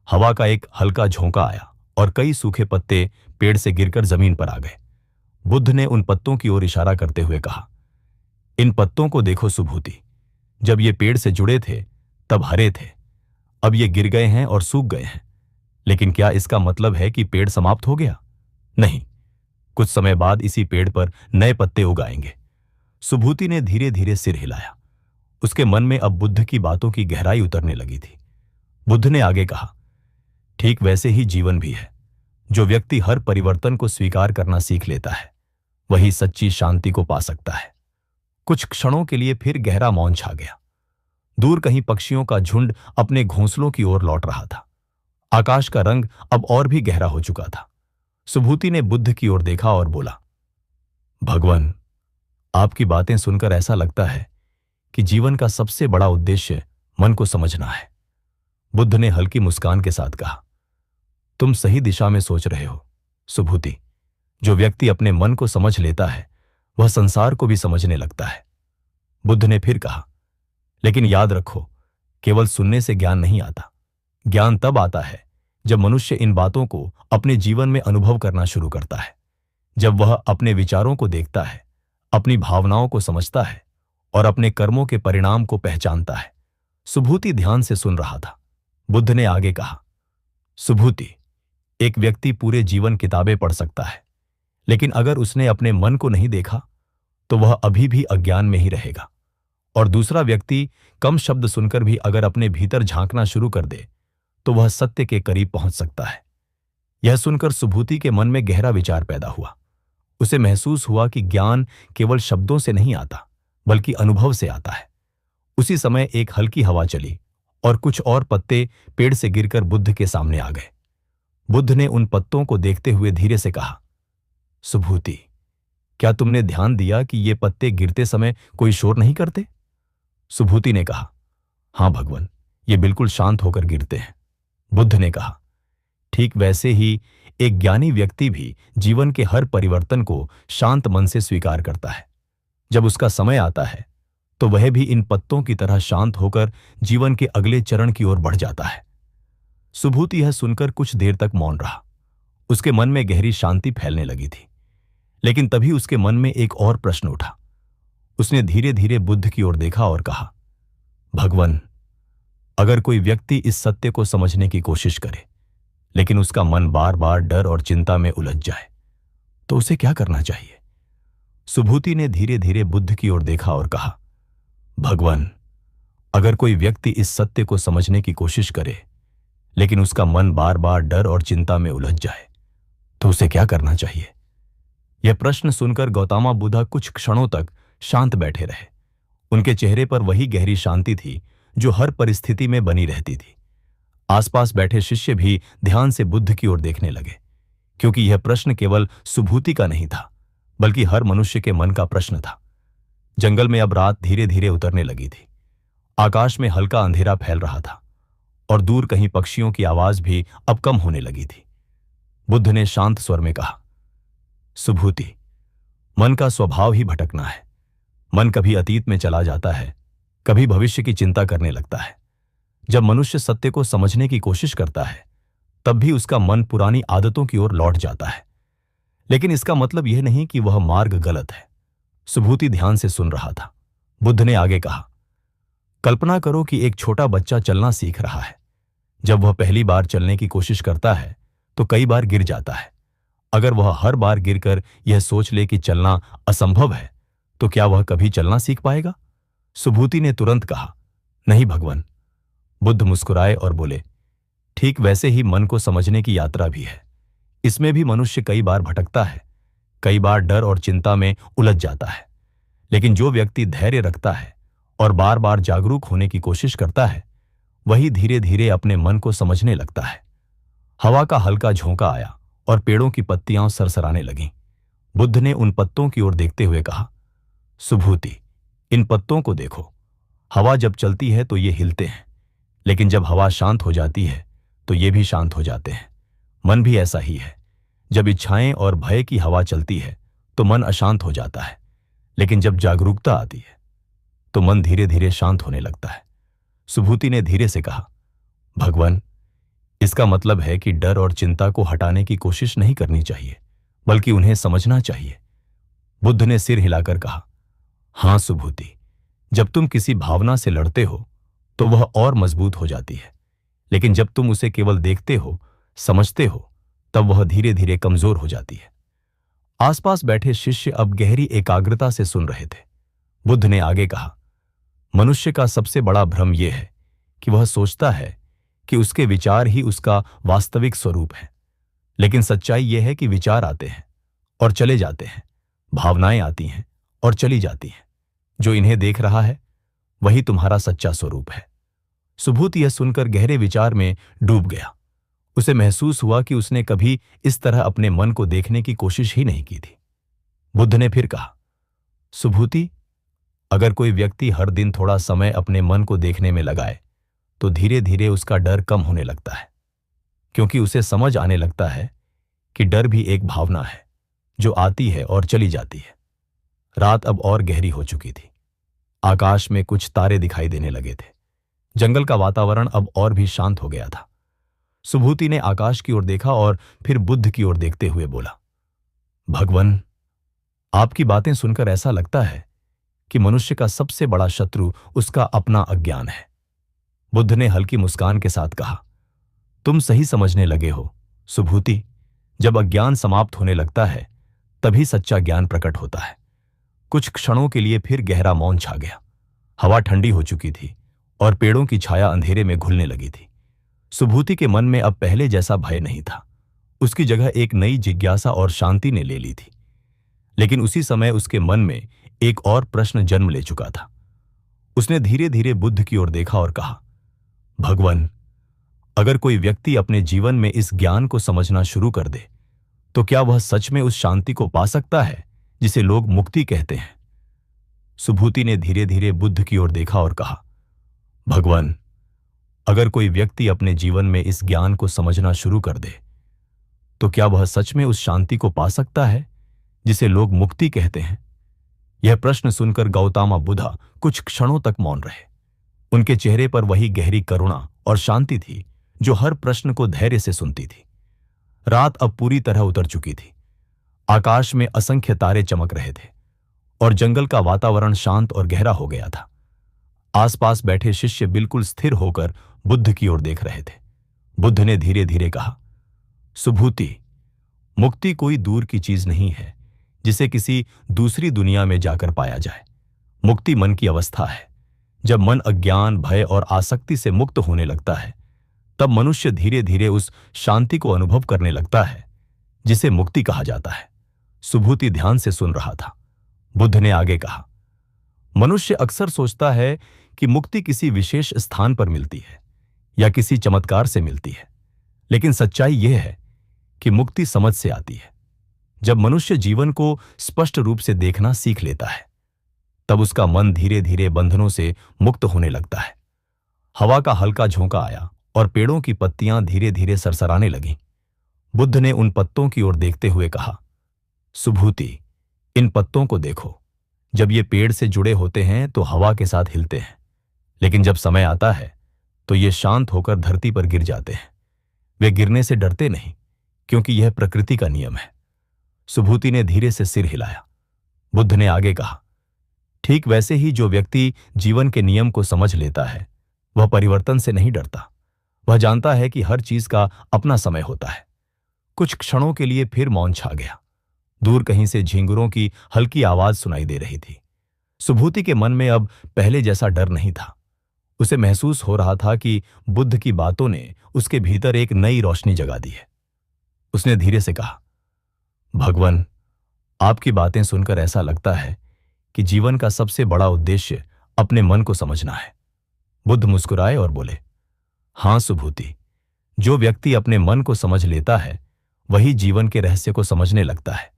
हवा का एक हल्का झोंका आया और कई सूखे पत्ते पेड़ से गिरकर जमीन पर आ गए। बुद्ध ने उन पत्तों की ओर इशारा करते हुए कहा, इन पत्तों को देखो सुभूति, जब ये पेड़ से जुड़े थे तब हरे थे, अब ये गिर गए हैं और सूख गए हैं। लेकिन क्या इसका मतलब है कि पेड़ समाप्त हो गया? नहीं, कुछ समय बाद इसी पेड़ पर नए पत्ते उगाएंगे। सुभूति ने धीरे धीरे सिर हिलाया। उसके मन में अब बुद्ध की बातों की गहराई उतरने लगी थी। बुद्ध ने आगे कहा, ठीक वैसे ही जीवन भी है। जो व्यक्ति हर परिवर्तन को स्वीकार करना सीख लेता है, वही सच्ची शांति को पा सकता है। कुछ क्षणों के लिए फिर गहरा मौन छा गया। दूर कहीं पक्षियों का झुंड अपने घोंसलों की ओर लौट रहा था। आकाश का रंग अब और भी गहरा हो चुका था। सुभूति ने बुद्ध की ओर देखा और बोला, भगवान, आपकी बातें सुनकर ऐसा लगता है कि जीवन का सबसे बड़ा उद्देश्य मन को समझना है। बुद्ध ने हल्की मुस्कान के साथ कहा, तुम सही दिशा में सोच रहे हो सुभूति। जो व्यक्ति अपने मन को समझ लेता है, वह संसार को भी समझने लगता है। बुद्ध ने फिर कहा, लेकिन याद रखो, केवल सुनने से ज्ञान नहीं आता। ज्ञान तब आता है जब मनुष्य इन बातों को अपने जीवन में अनुभव करना शुरू करता है, जब वह अपने विचारों को देखता है, अपनी भावनाओं को समझता है और अपने कर्मों के परिणाम को पहचानता है। सुभूति ध्यान से सुन रहा था। बुद्ध ने आगे कहा, सुभूति, एक व्यक्ति पूरे जीवन किताबें पढ़ सकता है, लेकिन अगर उसने अपने मन को नहीं देखा तो वह अभी भी अज्ञान में ही रहेगा। और दूसरा व्यक्ति कम शब्द सुनकर भी अगर अपने भीतर झांकना शुरू कर दे तो वह सत्य के करीब पहुंच सकता है। यह सुनकर सुभूति के मन में गहरा विचार पैदा हुआ। उसे महसूस हुआ कि ज्ञान केवल शब्दों से नहीं आता, बल्कि अनुभव से आता है। उसी समय एक हल्की हवा चली और कुछ और पत्ते पेड़ से गिरकर बुद्ध के सामने आ गए। बुद्ध ने उन पत्तों को देखते हुए धीरे से कहा, सुभूति, क्या तुमने ध्यान दिया कि ये पत्ते गिरते समय कोई शोर नहीं करते? सुभूति ने कहा, हां भगवान, ये बिल्कुल शांत होकर गिरते हैं। बुद्ध ने कहा, ठीक वैसे ही एक ज्ञानी व्यक्ति भी जीवन के हर परिवर्तन को शांत मन से स्वीकार करता है। जब उसका समय आता है तो वह भी इन पत्तों की तरह शांत होकर जीवन के अगले चरण की ओर बढ़ जाता है। सुभूति यह सुनकर कुछ देर तक मौन रहा। उसके मन में गहरी शांति फैलने लगी थी। लेकिन तभी उसके मन में एक और प्रश्न उठा। उसने धीरे धीरे बुद्ध की ओर देखा और कहा, भगवान, अगर कोई व्यक्ति इस सत्य को समझने की कोशिश करे, लेकिन उसका मन बार बार डर और चिंता में उलझ जाए, तो उसे क्या करना चाहिए? सुभूति ने धीरे धीरे बुद्ध की ओर देखा और कहा, भगवान, अगर कोई व्यक्ति इस सत्य को समझने की कोशिश करे, लेकिन उसका मन बार बार डर और चिंता में उलझ जाए, तो उसे क्या करना चाहिए? यह प्रश्न सुनकर गौतम बुद्ध कुछ क्षणों तक शांत बैठे रहे। उनके चेहरे पर वही गहरी शांति थी जो हर परिस्थिति में बनी रहती थी। आसपास बैठे शिष्य भी ध्यान से बुद्ध की ओर देखने लगे, क्योंकि यह प्रश्न केवल सुभूति का नहीं था, बल्कि हर मनुष्य के मन का प्रश्न था। जंगल में अब रात धीरे धीरे उतरने लगी थी। आकाश में हल्का अंधेरा फैल रहा था और दूर कहीं पक्षियों की आवाज भी अब कम होने लगी थी। बुद्ध ने शांत स्वर में कहा, सुभूति, मन का स्वभाव ही भटकना है। मन कभी अतीत में चला जाता है, कभी भविष्य की चिंता करने लगता है। जब मनुष्य सत्य को समझने की कोशिश करता है, तब भी उसका मन पुरानी आदतों की ओर लौट जाता है। लेकिन इसका मतलब यह नहीं कि वह मार्ग गलत है। सुभूति ध्यान से सुन रहा था। बुद्ध ने आगे कहा, कल्पना करो कि एक छोटा बच्चा चलना सीख रहा है। जब वह पहली बार चलने की कोशिश करता है तो कई बार गिर जाता है। अगर वह हर बार गिरकर यह सोच ले कि चलना असंभव है, तो क्या वह कभी चलना सीख पाएगा? सुभूति ने तुरंत कहा, नहीं भगवान। बुद्ध मुस्कुराए और बोले, ठीक वैसे ही मन को समझने की यात्रा भी है। इसमें भी मनुष्य कई बार भटकता है, कई बार डर और चिंता में उलझ जाता है। लेकिन जो व्यक्ति धैर्य रखता है और बार बार जागरूक होने की कोशिश करता है, वही धीरे धीरे अपने मन को समझने लगता है। हवा का हल्का झोंका आया और पेड़ों की पत्तियां सरसराने लगीं। बुद्ध ने उन पत्तों की ओर देखते हुए कहा, सुभूति, इन पत्तों को देखो। हवा जब चलती है तो ये हिलते हैं, लेकिन जब हवा शांत हो जाती है तो ये भी शांत हो जाते हैं। मन भी ऐसा ही है। जब इच्छाएं और भय की हवा चलती है तो मन अशांत हो जाता है, लेकिन जब जागरूकता आती है तो मन धीरे धीरे शांत होने लगता है। सुभूति ने धीरे से कहा, भगवान, इसका मतलब है कि डर और चिंता को हटाने की कोशिश नहीं करनी चाहिए, बल्कि उन्हें समझना चाहिए। बुद्ध ने सिर हिलाकर कहा, हाँ सुभूति, जब तुम किसी भावना से लड़ते हो तो वह और मजबूत हो जाती है, लेकिन जब तुम उसे केवल देखते हो, समझते हो, तब वह धीरे धीरे कमजोर हो जाती है। आसपास बैठे शिष्य अब गहरी एकाग्रता से सुन रहे थे। बुद्ध ने आगे कहा, मनुष्य का सबसे बड़ा भ्रम यह है कि वह सोचता है कि उसके विचार ही उसका वास्तविक स्वरूप है। लेकिन सच्चाई यह है कि विचार आते हैं और चले जाते हैं, भावनाएं आती हैं और चली जाती हैं। जो इन्हें देख रहा है वही तुम्हारा सच्चा स्वरूप है। सुभूति यह सुनकर गहरे विचार में डूब गया। उसे महसूस हुआ कि उसने कभी इस तरह अपने मन को देखने की कोशिश ही नहीं की थी। बुद्ध ने फिर कहा, सुभूति, अगर कोई व्यक्ति हर दिन थोड़ा समय अपने मन को देखने में लगाए तो धीरे धीरे उसका डर कम होने लगता है, क्योंकि उसे समझ आने लगता है कि डर भी एक भावना है जो आती है और चली जाती है। रात अब और गहरी हो चुकी थी। आकाश में कुछ तारे दिखाई देने लगे थे। जंगल का वातावरण अब और भी शांत हो गया था। सुभूति ने आकाश की ओर देखा और फिर बुद्ध की ओर देखते हुए बोला, भगवान, आपकी बातें सुनकर ऐसा लगता है कि मनुष्य का सबसे बड़ा शत्रु उसका अपना अज्ञान है। बुद्ध ने हल्की मुस्कान के साथ कहा, तुम सही समझने लगे हो सुभूति। जब अज्ञान समाप्त होने लगता है तभी सच्चा ज्ञान प्रकट होता है। कुछ क्षणों के लिए फिर गहरा मौन छा गया। हवा ठंडी हो चुकी थी और पेड़ों की छाया अंधेरे में घुलने लगी थी। सुभूति के मन में अब पहले जैसा भय नहीं था। उसकी जगह एक नई जिज्ञासा और शांति ने ले ली थी। लेकिन उसी समय उसके मन में एक और प्रश्न जन्म ले चुका था। उसने धीरे धीरे बुद्ध की ओर देखा और कहा, भगवान, अगर कोई व्यक्ति अपने जीवन में इस ज्ञान को समझना शुरू कर दे तो क्या वह सच में उस शांति को पा सकता है जिसे लोग मुक्ति कहते हैं? सुभूति ने धीरे धीरे बुद्ध की ओर देखा और कहा, भगवान, अगर कोई व्यक्ति अपने जीवन में इस ज्ञान को समझना शुरू कर दे तो क्या वह सच में उस शांति को पा सकता है जिसे लोग मुक्ति कहते हैं? यह प्रश्न सुनकर गौतम बुद्ध कुछ क्षणों तक मौन रहे। उनके चेहरे पर वही गहरी करुणा और शांति थी जो हर प्रश्न को धैर्य से सुनती थी। रात अब पूरी तरह उतर चुकी थी। आकाश में असंख्य तारे चमक रहे थे और जंगल का वातावरण शांत और गहरा हो गया था। आसपास बैठे शिष्य बिल्कुल स्थिर होकर बुद्ध की ओर देख रहे थे। बुद्ध ने धीरे धीरे कहा, सुभूति, मुक्ति कोई दूर की चीज नहीं है जिसे किसी दूसरी दुनिया में जाकर पाया जाए। मुक्ति मन की अवस्था है। जब मन अज्ञान, भय और आसक्ति से मुक्त होने लगता है तब मनुष्य धीरे धीरे उस शांति को अनुभव करने लगता है जिसे मुक्ति कहा जाता है। सुभूति ध्यान से सुन रहा था। बुद्ध ने आगे कहा, मनुष्य अक्सर सोचता है कि मुक्ति किसी विशेष स्थान पर मिलती है या किसी चमत्कार से मिलती है, लेकिन सच्चाई यह है कि मुक्ति समझ से आती है। जब मनुष्य जीवन को स्पष्ट रूप से देखना सीख लेता है तब उसका मन धीरे धीरे बंधनों से मुक्त होने लगता है। हवा का हल्का झोंका आया और पेड़ों की पत्तियां धीरे धीरे सरसराने लगीं। बुद्ध ने उन पत्तों की ओर देखते हुए कहा, सुभूति, इन पत्तों को देखो। जब ये पेड़ से जुड़े होते हैं तो हवा के साथ हिलते हैं, लेकिन जब समय आता है तो ये शांत होकर धरती पर गिर जाते हैं। वे गिरने से डरते नहीं, क्योंकि यह प्रकृति का नियम है। सुभूति ने धीरे से सिर हिलाया। बुद्ध ने आगे कहा, ठीक वैसे ही जो व्यक्ति जीवन के नियम को समझ लेता है वह परिवर्तन से नहीं डरता। वह जानता है कि हर चीज का अपना समय होता है। कुछ क्षणों के लिए फिर मौन छा गया। दूर कहीं से झींगुरों की हल्की आवाज सुनाई दे रही थी। सुभूति के मन में अब पहले जैसा डर नहीं था। उसे महसूस हो रहा था कि बुद्ध की बातों ने उसके भीतर एक नई रोशनी जगा दी है। उसने धीरे से कहा, भगवान, आपकी बातें सुनकर ऐसा लगता है कि जीवन का सबसे बड़ा उद्देश्य अपने मन को समझना है। बुद्ध मुस्कुराए और बोले, हां सुभूति, जो व्यक्ति अपने मन को समझ लेता है वही जीवन के रहस्य को समझने लगता है,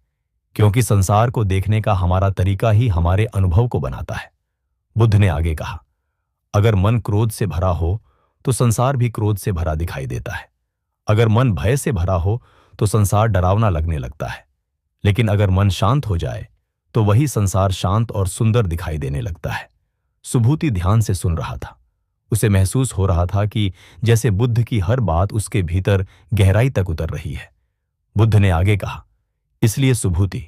क्योंकि संसार को देखने का हमारा तरीका ही हमारे अनुभव को बनाता है। बुद्ध ने आगे कहा, अगर मन क्रोध से भरा हो तो संसार भी क्रोध से भरा दिखाई देता है। अगर मन भय से भरा हो तो संसार डरावना लगने लगता है। लेकिन अगर मन शांत हो जाए तो वही संसार शांत और सुंदर दिखाई देने लगता है। सुभूति ध्यान से सुन रहा था। उसे महसूस हो रहा था कि जैसे बुद्ध की हर बात उसके भीतर गहराई तक उतर रही है। बुद्ध ने आगे कहा, इसलिए सुभूति,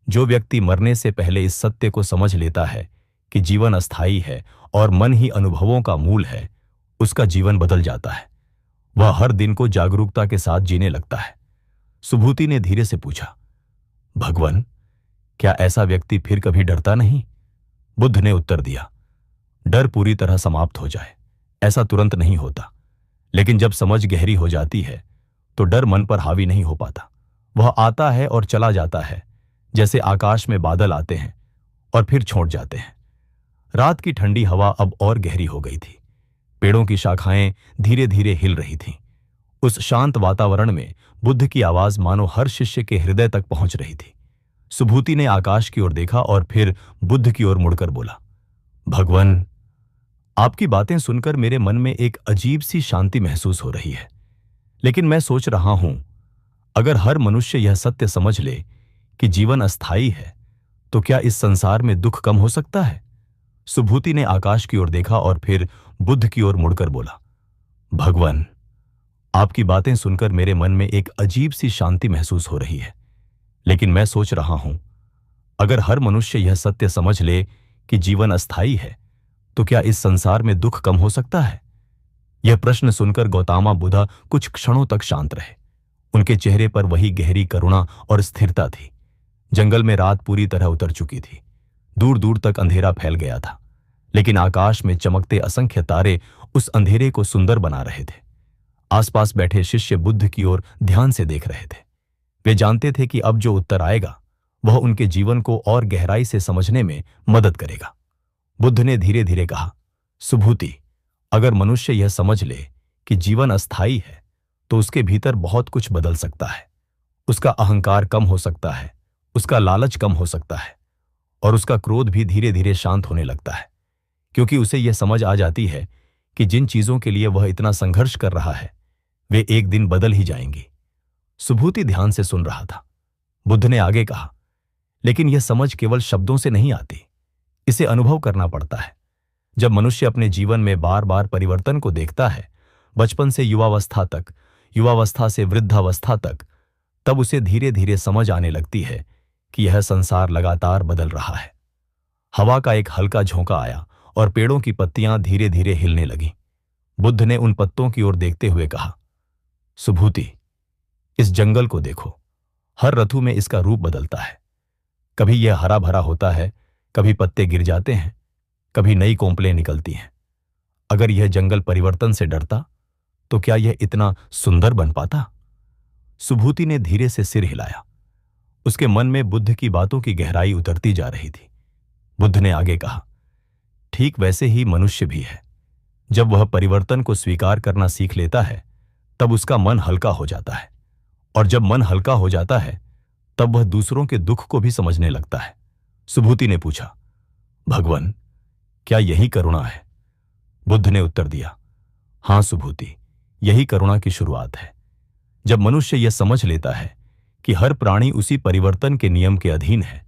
जो व्यक्ति मरने से पहले इस सत्य को समझ लेता है कि जीवन अस्थायी है और मन ही अनुभवों का मूल है, उसका जीवन बदल जाता है। वह हर दिन को जागरूकता के साथ जीने लगता है। सुभूति ने धीरे से पूछा, भगवन, क्या ऐसा व्यक्ति फिर कभी डरता नहीं? बुद्ध ने उत्तर दिया, डर पूरी तरह समाप्त हो जाए ऐसा तुरंत नहीं होता, लेकिन जब समझ गहरी हो जाती है तो डर मन पर हावी नहीं हो पाता। वह आता है और चला जाता है, जैसे आकाश में बादल आते हैं और फिर छोड़ जाते हैं। रात की ठंडी हवा अब और गहरी हो गई थी। पेड़ों की शाखाएं धीरे धीरे हिल रही थीं। उस शांत वातावरण में बुद्ध की आवाज मानो हर शिष्य के हृदय तक पहुंच रही थी। सुभूति ने आकाश की ओर देखा और फिर बुद्ध की ओर मुड़कर बोला, भगवन, आपकी बातें सुनकर मेरे मन में एक अजीब सी शांति महसूस हो रही है। लेकिन मैं सोच रहा हूं, अगर हर मनुष्य यह सत्य समझ ले कि जीवन अस्थायी है, तो क्या इस संसार में दुख कम हो सकता है? सुभूति ने आकाश की ओर देखा और फिर बुद्ध की ओर मुड़कर बोला, भगवन, आपकी बातें सुनकर मेरे मन में एक अजीब सी शांति महसूस हो रही है। लेकिन मैं सोच रहा हूं, अगर हर मनुष्य यह सत्य समझ ले कि जीवन अस्थायी है, तो क्या इस संसार में दुख कम हो सकता है? यह प्रश्न सुनकर गौतमा बुद्धा कुछ क्षणों तक शांत रहे। उनके चेहरे पर वही गहरी करुणा और स्थिरता थी। जंगल में रात पूरी तरह उतर चुकी थी। दूर दूर तक अंधेरा फैल गया था, लेकिन आकाश में चमकते असंख्य तारे उस अंधेरे को सुंदर बना रहे थे। आसपास बैठे शिष्य बुद्ध की ओर ध्यान से देख रहे थे। वे जानते थे कि अब जो उत्तर आएगा वह उनके जीवन को और गहराई से समझने में मदद करेगा। बुद्ध ने धीरे धीरे कहा, सुभूति, अगर मनुष्य यह समझ ले कि जीवन अस्थायी है, तो उसके भीतर बहुत कुछ बदल सकता है। उसका अहंकार कम हो सकता है, उसका लालच कम हो सकता है और उसका क्रोध भी धीरे धीरे शांत होने लगता है, क्योंकि उसे यह समझ आ जाती है कि जिन चीजों के लिए वह इतना संघर्ष कर रहा है वे एक दिन बदल ही जाएंगी। सुभूति ध्यान से सुन रहा था। बुद्ध ने आगे कहा, लेकिन यह समझ केवल शब्दों से नहीं आती, इसे अनुभव करना पड़ता है। जब मनुष्य अपने जीवन में बार बार परिवर्तन को देखता है, बचपन से युवावस्था तक, युवावस्था से वृद्धावस्था तक, तब उसे धीरे धीरे समझ आने लगती है कि यह संसार लगातार बदल रहा है। हवा का एक हल्का झोंका आया और पेड़ों की पत्तियां धीरे धीरे हिलने लगीं। बुद्ध ने उन पत्तों की ओर देखते हुए कहा, सुभूति, इस जंगल को देखो, हर ऋतु में इसका रूप बदलता है। कभी यह हरा भरा होता है, कभी पत्ते गिर जाते हैं, कभी नई कोंपलें निकलती हैं। अगर यह जंगल परिवर्तन से डरता तो क्या यह इतना सुंदर बन पाता? सुभूति ने धीरे से सिर हिलाया। उसके मन में बुद्ध की बातों की गहराई उतरती जा रही थी। बुद्ध ने आगे कहा, ठीक वैसे ही मनुष्य भी है। जब वह परिवर्तन को स्वीकार करना सीख लेता है, तब उसका मन हल्का हो जाता है, और जब मन हल्का हो जाता है तब वह दूसरों के दुख को भी समझने लगता है। सुभूति ने पूछा, भगवन, क्या यही करुणा है? बुद्ध ने उत्तर दिया, हां सुभूति, यही करुणा की शुरुआत है। जब मनुष्य यह समझ लेता है कि हर प्राणी उसी परिवर्तन के नियम के अधीन है,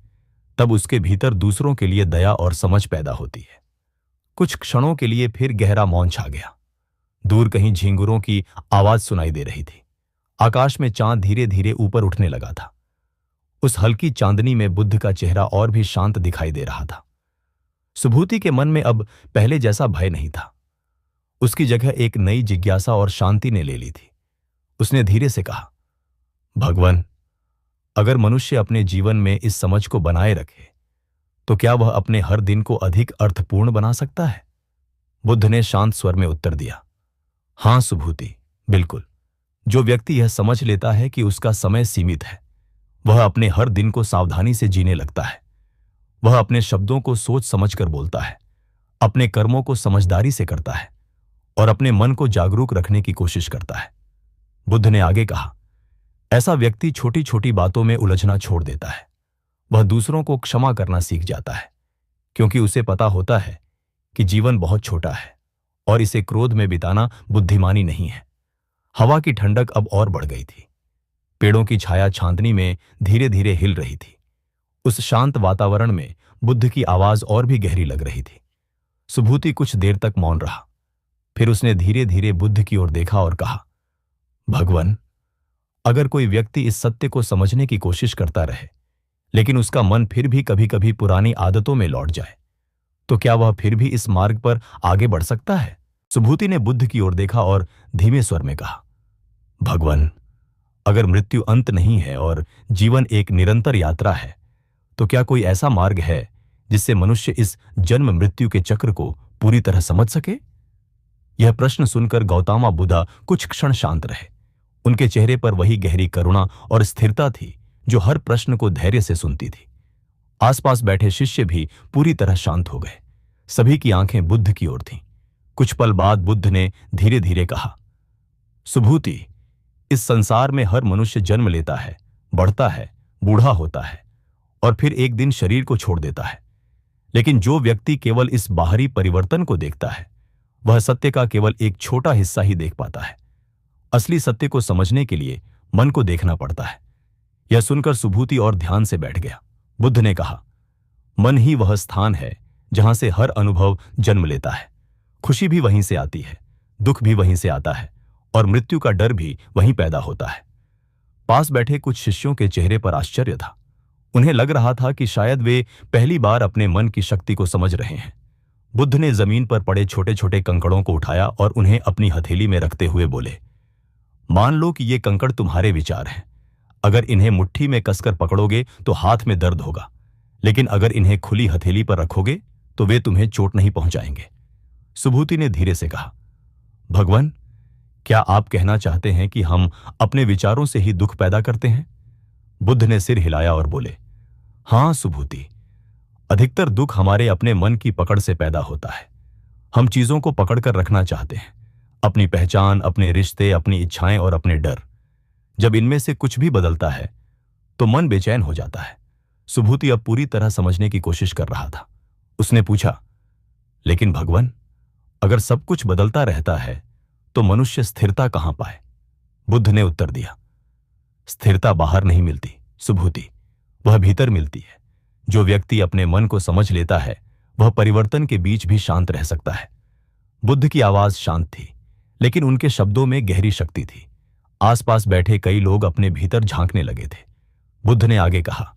तब उसके भीतर दूसरों के लिए दया और समझ पैदा होती है। कुछ क्षणों के लिए फिर गहरा मौन छा गया। दूर कहीं झींगुरों की आवाज सुनाई दे रही थी। आकाश में चांद धीरे धीरे ऊपर उठने लगा था। उस हल्की चांदनी में बुद्ध का चेहरा और भी शांत दिखाई दे रहा था। सुभूति के मन में अब पहले जैसा भय नहीं था। उसकी जगह एक नई जिज्ञासा और शांति ने ले ली थी। उसने धीरे से कहा, भगवन, अगर मनुष्य अपने जीवन में इस समझ को बनाए रखे, तो क्या वह अपने हर दिन को अधिक अर्थपूर्ण बना सकता है? बुद्ध ने शांत स्वर में उत्तर दिया, हां सुभूति, बिल्कुल। जो व्यक्ति यह समझ लेता है कि उसका समय सीमित है, वह अपने हर दिन को सावधानी से जीने लगता है। वह अपने शब्दों को सोच समझकर बोलता है, अपने कर्मों को समझदारी से करता है और अपने मन को जागरूक रखने की कोशिश करता है। बुद्ध ने आगे कहा, ऐसा व्यक्ति छोटी छोटी बातों में उलझना छोड़ देता है। वह दूसरों को क्षमा करना सीख जाता है, क्योंकि उसे पता होता है कि जीवन बहुत छोटा है और इसे क्रोध में बिताना बुद्धिमानी नहीं है। हवा की ठंडक अब और बढ़ गई थी। पेड़ों की छाया चांदनी में धीरे धीरे हिल रही थी। उस शांत वातावरण में बुद्ध की आवाज और भी गहरी लग रही थी। सुभूति कुछ देर तक मौन रहा। फिर उसने धीरे धीरे बुद्ध की ओर देखा और कहा, भगवन, अगर कोई व्यक्ति इस सत्य को समझने की कोशिश करता रहे, लेकिन उसका मन फिर भी कभी कभी पुरानी आदतों में लौट जाए, तो क्या वह फिर भी इस मार्ग पर आगे बढ़ सकता है? सुभूति ने बुद्ध की ओर देखा और धीमे स्वर में कहा, भगवान, अगर मृत्यु अंत नहीं है और जीवन एक निरंतर यात्रा है, तो क्या कोई ऐसा मार्ग है जिससे मनुष्य इस जन्म मृत्यु के चक्र को पूरी तरह समझ सके? यह प्रश्न सुनकर गौतमा बुद्धा कुछ क्षण शांत रहे। उनके चेहरे पर वही गहरी करुणा और स्थिरता थी जो हर प्रश्न को धैर्य से सुनती थी। आसपास बैठे शिष्य भी पूरी तरह शांत हो गए। सभी की आंखें बुद्ध की ओर थीं। कुछ पल बाद बुद्ध ने धीरे धीरे कहा, सुभूति, इस संसार में हर मनुष्य जन्म लेता है, बढ़ता है, बूढ़ा होता है और फिर एक दिन शरीर को छोड़ देता है। लेकिन जो व्यक्ति केवल इस बाहरी परिवर्तन को देखता है, वह सत्य का केवल एक छोटा हिस्सा ही देख पाता है। असली सत्य को समझने के लिए मन को देखना पड़ता है। यह सुनकर सुभूति और ध्यान से बैठ गया। बुद्ध ने कहा, मन ही वह स्थान है जहां से हर अनुभव जन्म लेता है। खुशी भी वहीं से आती है, दुख भी वहीं से आता है और मृत्यु का डर भी वहीं पैदा होता है। पास बैठे कुछ शिष्यों के चेहरे पर आश्चर्य था। उन्हें लग रहा था कि शायद वे पहली बार अपने मन की शक्ति को समझ रहे हैं। बुद्ध ने जमीन पर पड़े छोटे छोटे कंकड़ों को उठाया और उन्हें अपनी हथेली में रखते हुए बोले, मान लो कि ये कंकड़ तुम्हारे विचार हैं। अगर इन्हें मुट्ठी में कसकर पकड़ोगे तो हाथ में दर्द होगा, लेकिन अगर इन्हें खुली हथेली पर रखोगे तो वे तुम्हें चोट नहीं पहुंचाएंगे। सुभूति ने धीरे से कहा, भगवान, क्या आप कहना चाहते हैं कि हम अपने विचारों से ही दुख पैदा करते हैं? बुद्ध ने सिर हिलाया और बोले, हां सुभूति, अधिकतर दुख हमारे अपने मन की पकड़ से पैदा होता है। हम चीजों को पकड़कर रखना चाहते हैं, अपनी पहचान, अपने रिश्ते, अपनी इच्छाएं और अपने डर। जब इनमें से कुछ भी बदलता है तो मन बेचैन हो जाता है। सुभूति अब पूरी तरह समझने की कोशिश कर रहा था। उसने पूछा, लेकिन भगवान, अगर सब कुछ बदलता रहता है तो मनुष्य स्थिरता कहां पाए? बुद्ध ने उत्तर दिया, स्थिरता बाहर नहीं मिलती सुभूति, वह भीतर मिलती है। जो व्यक्ति अपने मन को समझ लेता है वह परिवर्तन के बीच भी शांत रह सकता है। बुद्ध की आवाज शांत थी, लेकिन उनके शब्दों में गहरी शक्ति थी। आसपास बैठे कई लोग अपने भीतर झांकने लगे थे। बुद्ध ने आगे कहा,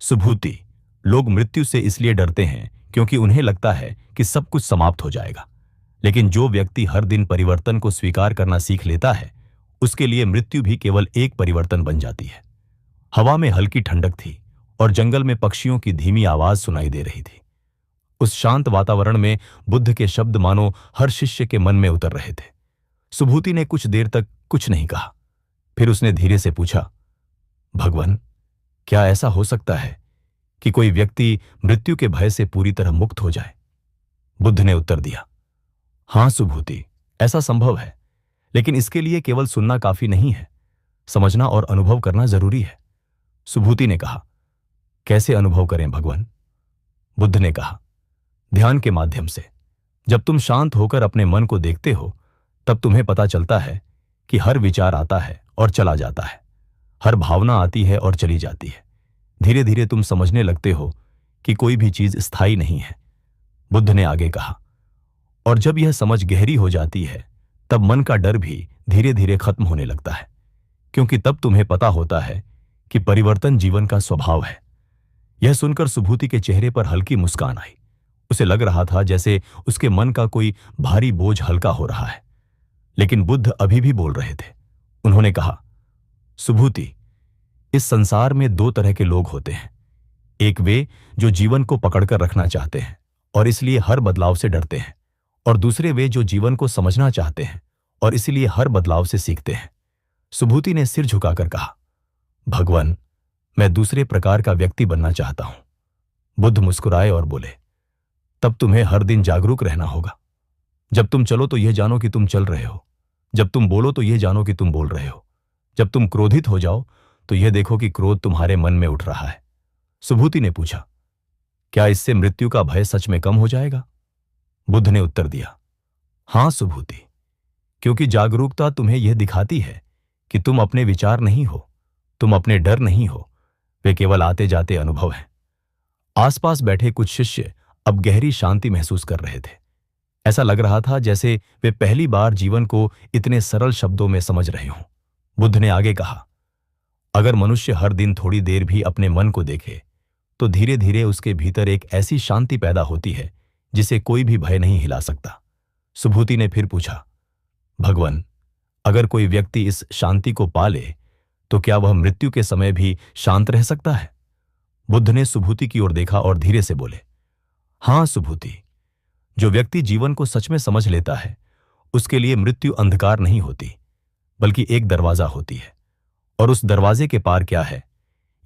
सुभूति, लोग मृत्यु से इसलिए डरते हैं क्योंकि उन्हें लगता है कि सब कुछ समाप्त हो जाएगा। लेकिन जो व्यक्ति हर दिन परिवर्तन को स्वीकार करना सीख लेता है, उसके लिए मृत्यु भी केवल एक परिवर्तन बन जाती है। हवा में हल्की ठंडक थी और जंगल में पक्षियों की धीमी आवाज सुनाई दे रही थी। उस शांत वातावरण में बुद्ध के शब्द मानो हर शिष्य के मन में उतर रहे थे। सुभूति ने कुछ देर तक कुछ नहीं कहा। फिर उसने धीरे से पूछा, भगवान, क्या ऐसा हो सकता है कि कोई व्यक्ति मृत्यु के भय से पूरी तरह मुक्त हो जाए? बुद्ध ने उत्तर दिया, हां सुभूति, ऐसा संभव है, लेकिन इसके लिए केवल सुनना काफी नहीं है, समझना और अनुभव करना जरूरी है। सुभूति ने कहा, कैसे अनुभव करें भगवान? बुद्ध ने कहा, ध्यान के माध्यम से। जब तुम शांत होकर अपने मन को देखते हो, तब तुम्हें पता चलता है कि हर विचार आता है और चला जाता है, हर भावना आती है और चली जाती है। धीरे धीरे तुम समझने लगते हो कि कोई भी चीज स्थायी नहीं है। बुद्ध ने आगे कहा, और जब यह समझ गहरी हो जाती है, तब मन का डर भी धीरे धीरे खत्म होने लगता है, क्योंकि तब तुम्हें पता होता है कि परिवर्तन जीवन का स्वभाव है। यह सुनकर सुभूति के चेहरे पर हल्की मुस्कान आई। उसे लग रहा था जैसे उसके मन का कोई भारी बोझ हल्का हो रहा है। लेकिन बुद्ध अभी भी बोल रहे थे। उन्होंने कहा, सुभूति, इस संसार में दो तरह के लोग होते हैं। एक वे जो जीवन को पकड़कर रखना चाहते हैं और इसलिए हर बदलाव से डरते हैं, और दूसरे वे जो जीवन को समझना चाहते हैं और इसलिए हर बदलाव से सीखते हैं। सुभूति ने सिर झुकाकर कहा, भगवान, मैं दूसरे प्रकार का व्यक्ति बनना चाहता हूं। बुद्ध मुस्कुराए और बोले, तब तुम्हें हर दिन जागरूक रहना होगा। जब तुम चलो तो यह जानो कि तुम चल रहे हो, जब तुम बोलो तो यह जानो कि तुम बोल रहे हो, जब तुम क्रोधित हो जाओ तो यह देखो कि क्रोध तुम्हारे मन में उठ रहा है। सुभूति ने पूछा, क्या इससे मृत्यु का भय सच में कम हो जाएगा? बुद्ध ने उत्तर दिया, हां सुभूति, क्योंकि जागरूकता तुम्हें यह दिखाती है कि तुम अपने विचार नहीं हो, तुम अपने डर नहीं हो, वे केवल आते जाते अनुभव हैं। आसपास बैठे कुछ शिष्य अब गहरी शांति महसूस कर रहे थे। ऐसा लग रहा था जैसे वे पहली बार जीवन को इतने सरल शब्दों में समझ रहे हों। बुद्ध ने आगे कहा, अगर मनुष्य हर दिन थोड़ी देर भी अपने मन को देखे तो धीरे धीरे उसके भीतर एक ऐसी शांति पैदा होती है जिसे कोई भी भय नहीं हिला सकता। सुभूति ने फिर पूछा, भगवान, अगर कोई व्यक्ति इस शांति को पा ले तो क्या वह मृत्यु के समय भी शांत रह सकता है? बुद्ध ने सुभूति की ओर देखा और धीरे से बोले, हां सुभूति, जो व्यक्ति जीवन को सच में समझ लेता है उसके लिए मृत्यु अंधकार नहीं होती, बल्कि एक दरवाजा होती है। और उस दरवाजे के पार क्या है,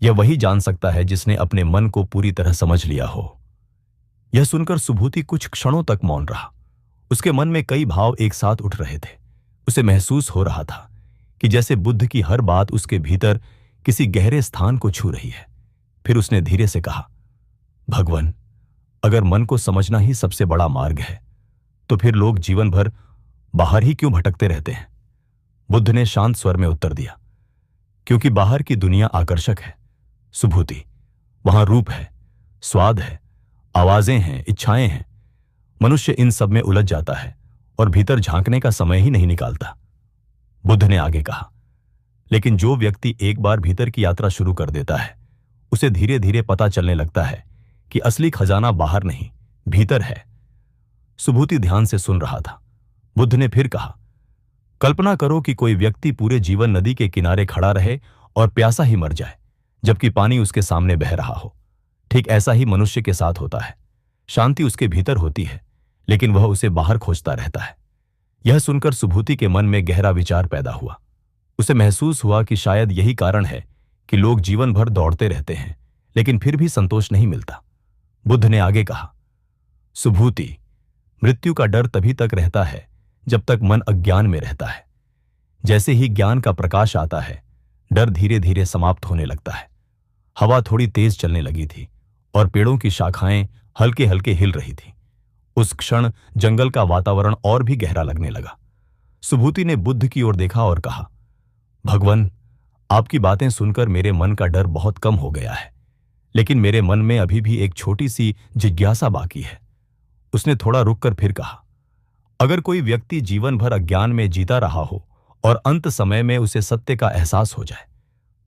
यह वही जान सकता है जिसने अपने मन को पूरी तरह समझ लिया हो। यह सुनकर सुभूति कुछ क्षणों तक मौन रहा। उसके मन में कई भाव एक साथ उठ रहे थे। उसे महसूस हो रहा था कि जैसे बुद्ध की हर बात उसके भीतर किसी गहरे स्थान को छू रही है। फिर उसने धीरे से कहा, भगवान, अगर मन को समझना ही सबसे बड़ा मार्ग है तो फिर लोग जीवन भर बाहर ही क्यों भटकते रहते हैं? बुद्ध ने शांत स्वर में उत्तर दिया, क्योंकि बाहर की दुनिया आकर्षक है सुभूति। वहां रूप है, स्वाद है, आवाजें हैं, इच्छाएं हैं। मनुष्य इन सब में उलझ जाता है और भीतर झांकने का समय ही नहीं निकालता। बुद्ध ने आगे कहा, लेकिन जो व्यक्ति एक बार भीतर की यात्रा शुरू कर देता है उसे धीरे धीरे पता चलने लगता है कि असली खजाना बाहर नहीं, भीतर है। सुभूति ध्यान से सुन रहा था। बुद्ध ने फिर कहा, कल्पना करो कि कोई व्यक्ति पूरे जीवन नदी के किनारे खड़ा रहे और प्यासा ही मर जाए, जबकि पानी उसके सामने बह रहा हो। ठीक ऐसा ही मनुष्य के साथ होता है। शांति उसके भीतर होती है, लेकिन वह उसे बाहर खोजता रहता है। यह सुनकर सुभूति के मन में गहरा विचार पैदा हुआ। उसे महसूस हुआ कि शायद यही कारण है कि लोग जीवन भर दौड़ते रहते हैं, लेकिन फिर भी संतोष नहीं मिलता। बुद्ध ने आगे कहा, सुभूति, मृत्यु का डर तभी तक रहता है जब तक मन अज्ञान में रहता है। जैसे ही ज्ञान का प्रकाश आता है, डर धीरे धीरे समाप्त होने लगता है। हवा थोड़ी तेज चलने लगी थी और पेड़ों की शाखाएं हल्के हल्के हिल रही थी। उस क्षण जंगल का वातावरण और भी गहरा लगने लगा। सुभूति ने बुद्ध की ओर देखा और कहा, भगवान, आपकी बातें सुनकर मेरे मन का डर बहुत कम हो गया है, लेकिन मेरे मन में अभी भी एक छोटी सी जिज्ञासा बाकी है। उसने थोड़ा रुककर फिर कहा, अगर कोई व्यक्ति जीवन भर अज्ञान में जीता रहा हो और अंत समय में उसे सत्य का एहसास हो जाए,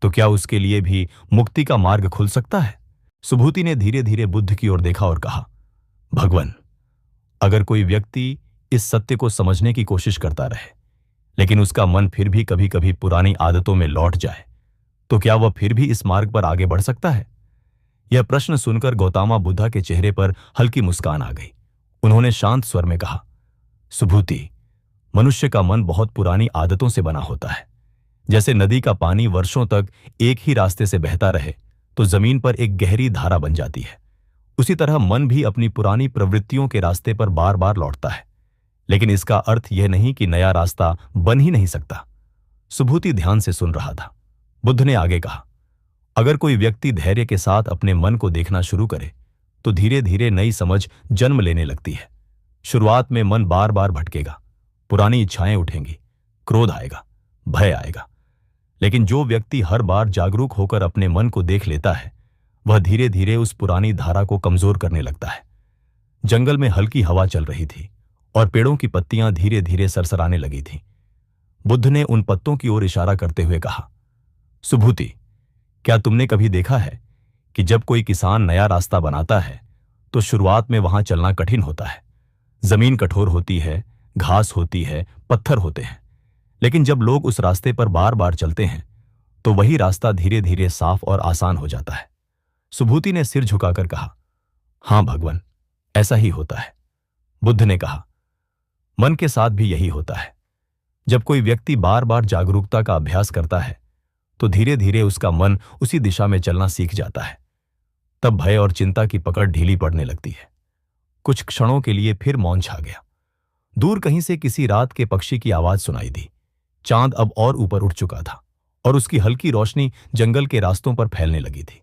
तो क्या उसके लिए भी मुक्ति का मार्ग खुल सकता है? सुभूति ने धीरे धीरे बुद्ध की ओर देखा और कहा, भगवान, अगर कोई व्यक्ति इस सत्य को समझने की कोशिश करता रहे, लेकिन उसका मन फिर भी कभी कभी पुरानी आदतों में लौट जाए, तो क्या वह फिर भी इस मार्ग पर आगे बढ़ सकता है? यह प्रश्न सुनकर गौतमा बुद्धा के चेहरे पर हल्की मुस्कान आ गई। उन्होंने शांत स्वर में कहा, सुभूति, मनुष्य का मन बहुत पुरानी आदतों से बना होता है। जैसे नदी का पानी वर्षों तक एक ही रास्ते से बहता रहे तो जमीन पर एक गहरी धारा बन जाती है, उसी तरह मन भी अपनी पुरानी प्रवृत्तियों के रास्ते पर बार बार लौटता है। लेकिन इसका अर्थ यह नहीं कि नया रास्ता बन ही नहीं सकता। सुभूति ध्यान से सुन रहा था। बुद्ध ने आगे कहा, अगर कोई व्यक्ति धैर्य के साथ अपने मन को देखना शुरू करे तो धीरे धीरे नई समझ जन्म लेने लगती है। शुरुआत में मन बार बार भटकेगा, पुरानी इच्छाएं उठेंगी, क्रोध आएगा, भय आएगा। लेकिन जो व्यक्ति हर बार जागरूक होकर अपने मन को देख लेता है, वह धीरे धीरे उस पुरानी धारा को कमजोर करने लगता है। जंगल में हल्की हवा चल रही थी और पेड़ों की पत्तियां धीरे धीरे सरसराने लगी थीं। बुद्ध ने उन पत्तों की ओर इशारा करते हुए कहा, सुभूति, क्या तुमने कभी देखा है कि जब कोई किसान नया रास्ता बनाता है तो शुरुआत में वहां चलना कठिन होता है। जमीन कठोर होती है, घास होती है, पत्थर होते हैं। लेकिन जब लोग उस रास्ते पर बार बार चलते हैं तो वही रास्ता धीरे धीरे साफ और आसान हो जाता है। सुभूति ने सिर झुकाकर कहा, हां भगवान, ऐसा ही होता है। बुद्ध ने कहा, मन के साथ भी यही होता है। जब कोई व्यक्ति बार बार जागरूकता का अभ्यास करता है तो धीरे धीरे उसका मन उसी दिशा में चलना सीख जाता है। तब भय और चिंता की पकड़ ढीली पड़ने लगती है। कुछ क्षणों के लिए फिर मौन छा गया। दूर कहीं से किसी रात के पक्षी की आवाज सुनाई दी। चांद अब और ऊपर उठ चुका था और उसकी हल्की रोशनी जंगल के रास्तों पर फैलने लगी थी।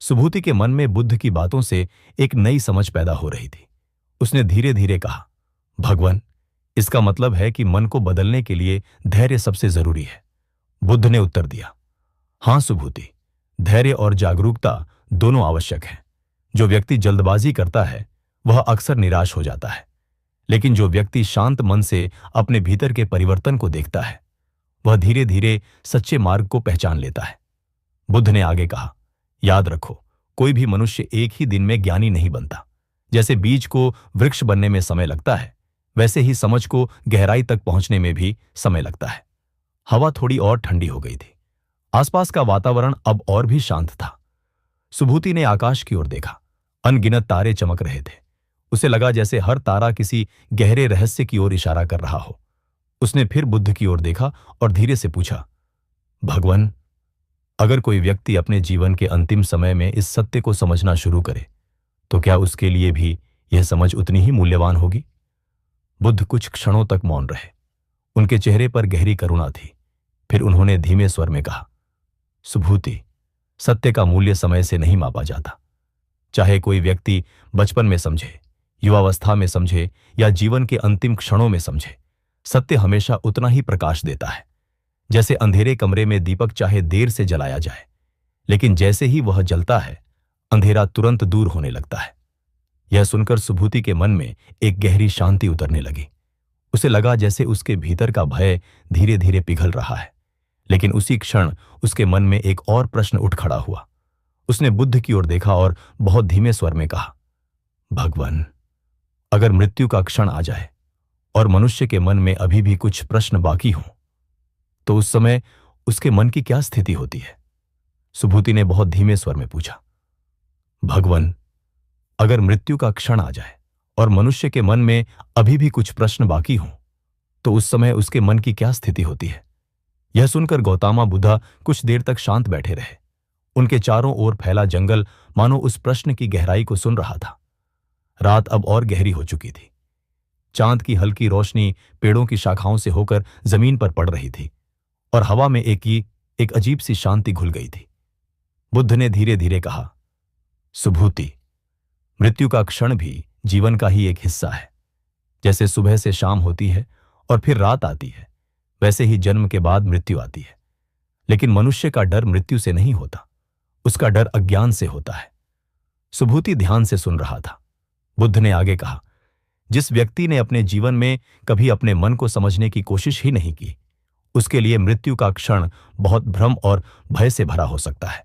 सुभूति के मन में बुद्ध की बातों से एक नई समझ पैदा हो रही थी। उसने धीरे धीरे कहा, भगवान, इसका मतलब है कि मन को बदलने के लिए धैर्य सबसे जरूरी है। बुद्ध ने उत्तर दिया, हां सुभूति, धैर्य और जागरूकता दोनों आवश्यक हैं। जो व्यक्ति जल्दबाजी करता है वह अक्सर निराश हो जाता है, लेकिन जो व्यक्ति शांत मन से अपने भीतर के परिवर्तन को देखता है वह धीरे धीरे सच्चे मार्ग को पहचान लेता है। बुद्ध ने आगे कहा, याद रखो, कोई भी मनुष्य एक ही दिन में ज्ञानी नहीं बनता। जैसे बीज को वृक्ष बनने में समय लगता है, वैसे ही समझ को गहराई तक पहुंचने में भी समय लगता है। हवा थोड़ी और ठंडी हो गई थी। आसपास का वातावरण अब और भी शांत था। सुभूति ने आकाश की ओर देखा। अनगिनत तारे चमक रहे थे। उसे लगा जैसे हर तारा किसी गहरे रहस्य की ओर इशारा कर रहा हो। उसने फिर बुद्ध की ओर देखा और धीरे से पूछा, भगवान, अगर कोई व्यक्ति अपने जीवन के अंतिम समय में इस सत्य को समझना शुरू करे, तो क्या उसके लिए भी यह समझ उतनी ही मूल्यवान होगी? बुद्ध कुछ क्षणों तक मौन रहे। उनके चेहरे पर गहरी करुणा थी। फिर उन्होंने धीमे स्वर में कहा, सुभूति, सत्य का मूल्य समय से नहीं मापा जाता। चाहे कोई व्यक्ति बचपन में समझे, युवावस्था में समझे या जीवन के अंतिम क्षणों में समझे, सत्य हमेशा उतना ही प्रकाश देता है। जैसे अंधेरे कमरे में दीपक चाहे देर से जलाया जाए, लेकिन जैसे ही वह जलता है, अंधेरा तुरंत दूर होने लगता है। यह सुनकर सुभूति के मन में एक गहरी शांति उतरने लगी। उसे लगा जैसे उसके भीतर का भय धीरे धीरे पिघल रहा है। लेकिन उसी क्षण उसके मन में एक और प्रश्न उठ खड़ा हुआ। उसने बुद्ध की ओर देखा और बहुत धीमे स्वर में कहा, भगवान, अगर मृत्यु का क्षण आ जाए और मनुष्य के मन में अभी भी कुछ प्रश्न बाकी हों, तो उस समय उसके मन की क्या स्थिति होती है? सुभूति ने बहुत धीमे स्वर में पूछा। भगवान, अगर मृत्यु का क्षण आ जाए और मनुष्य के मन में अभी भी कुछ प्रश्न बाकी हों, तो उस समय उसके मन की क्या स्थिति होती है? यह सुनकर गौतमा बुद्धा कुछ देर तक शांत बैठे रहे। उनके चारों ओर फैला जंगल मानो उस प्रश्न की गहराई को सुन रहा था। रात अब और गहरी हो चुकी थी। चांद की हल्की रोशनी पेड़ों की शाखाओं से होकर जमीन पर पड़ रही थी और हवा में एक अजीब सी शांति घुल गई थी। बुद्ध ने धीरे धीरे कहा, सुभूति, मृत्यु का क्षण भी जीवन का ही एक हिस्सा है। जैसे सुबह से शाम होती है और फिर रात आती है, वैसे ही जन्म के बाद मृत्यु आती है। लेकिन मनुष्य का डर मृत्यु से नहीं होता, उसका डर अज्ञान से होता है। सुभूति ध्यान से सुन रहा था। बुद्ध ने आगे कहा, जिस व्यक्ति ने अपने जीवन में कभी अपने मन को समझने की कोशिश ही नहीं की, उसके लिए मृत्यु का क्षण बहुत भ्रम और भय से भरा हो सकता है,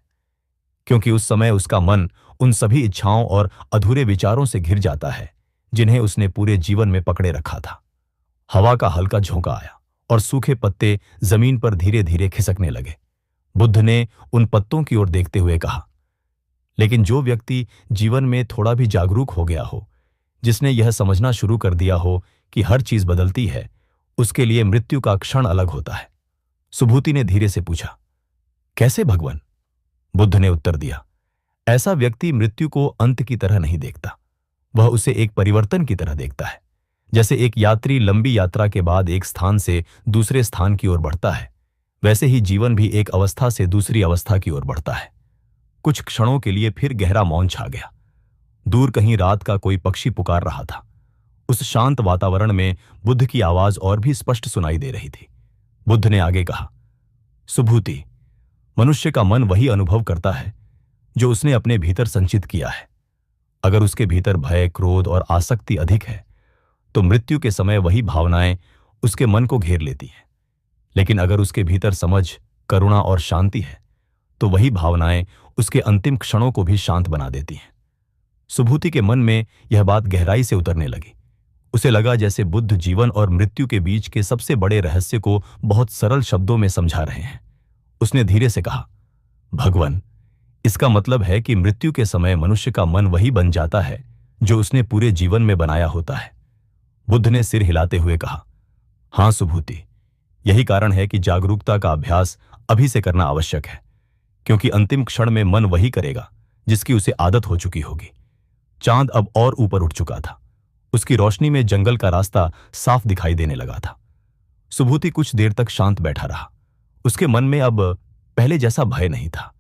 क्योंकि उस समय उसका मन उन सभी इच्छाओं और अधूरे विचारों से घिर जाता है जिन्हें उसने पूरे जीवन में पकड़े रखा था। हवा का हल्का झोंका आया और सूखे पत्ते जमीन पर धीरे धीरे खिसकने लगे। बुद्ध ने उन पत्तों की ओर देखते हुए कहा, लेकिन जो व्यक्ति जीवन में थोड़ा भी जागरूक हो गया हो, जिसने यह समझना शुरू कर दिया हो कि हर चीज बदलती है, उसके लिए मृत्यु का क्षण अलग होता है। सुभूति ने धीरे से पूछा, कैसे भगवान? बुद्ध ने उत्तर दिया, ऐसा व्यक्ति मृत्यु को अंत की तरह नहीं देखता, वह उसे एक परिवर्तन की तरह देखता है। जैसे एक यात्री लंबी यात्रा के बाद एक स्थान से दूसरे स्थान की ओर बढ़ता है, वैसे ही जीवन भी एक अवस्था से दूसरी अवस्था की ओर बढ़ता है। कुछ क्षणों के लिए फिर गहरा मौन छा गया। दूर कहीं रात का कोई पक्षी पुकार रहा था। उस शांत वातावरण में बुद्ध की आवाज और भी स्पष्ट सुनाई दे रही थी। बुद्ध ने आगे कहा, सुभूति, मनुष्य का मन वही अनुभव करता है जो उसने अपने भीतर संचित किया है। अगर उसके भीतर भय, क्रोध और आसक्ति अधिक है, तो मृत्यु के समय वही भावनाएं उसके मन को घेर लेती हैं। लेकिन अगर उसके भीतर समझ, करुणा और शांति है, तो वही भावनाएं उसके अंतिम क्षणों को भी शांत बना देती हैं। सुभूति के मन में यह बात गहराई से उतरने लगी। उसे लगा जैसे बुद्ध जीवन और मृत्यु के बीच के सबसे बड़े रहस्य को बहुत सरल शब्दों में समझा रहे हैं। उसने धीरे से कहा, भगवान, इसका मतलब है कि मृत्यु के समय मनुष्य का मन वही बन जाता है जो उसने पूरे जीवन में बनाया होता है। बुद्ध ने सिर हिलाते हुए कहा, हां सुभूति, यही कारण है कि जागरूकता का अभ्यास अभी से करना आवश्यक है, क्योंकि अंतिम क्षण में मन वही करेगा जिसकी उसे आदत हो चुकी होगी। चांद अब और ऊपर उठ चुका था। उसकी रोशनी में जंगल का रास्ता साफ दिखाई देने लगा था। सुभूति कुछ देर तक शांत बैठा रहा। उसके मन में अब पहले जैसा भय नहीं था,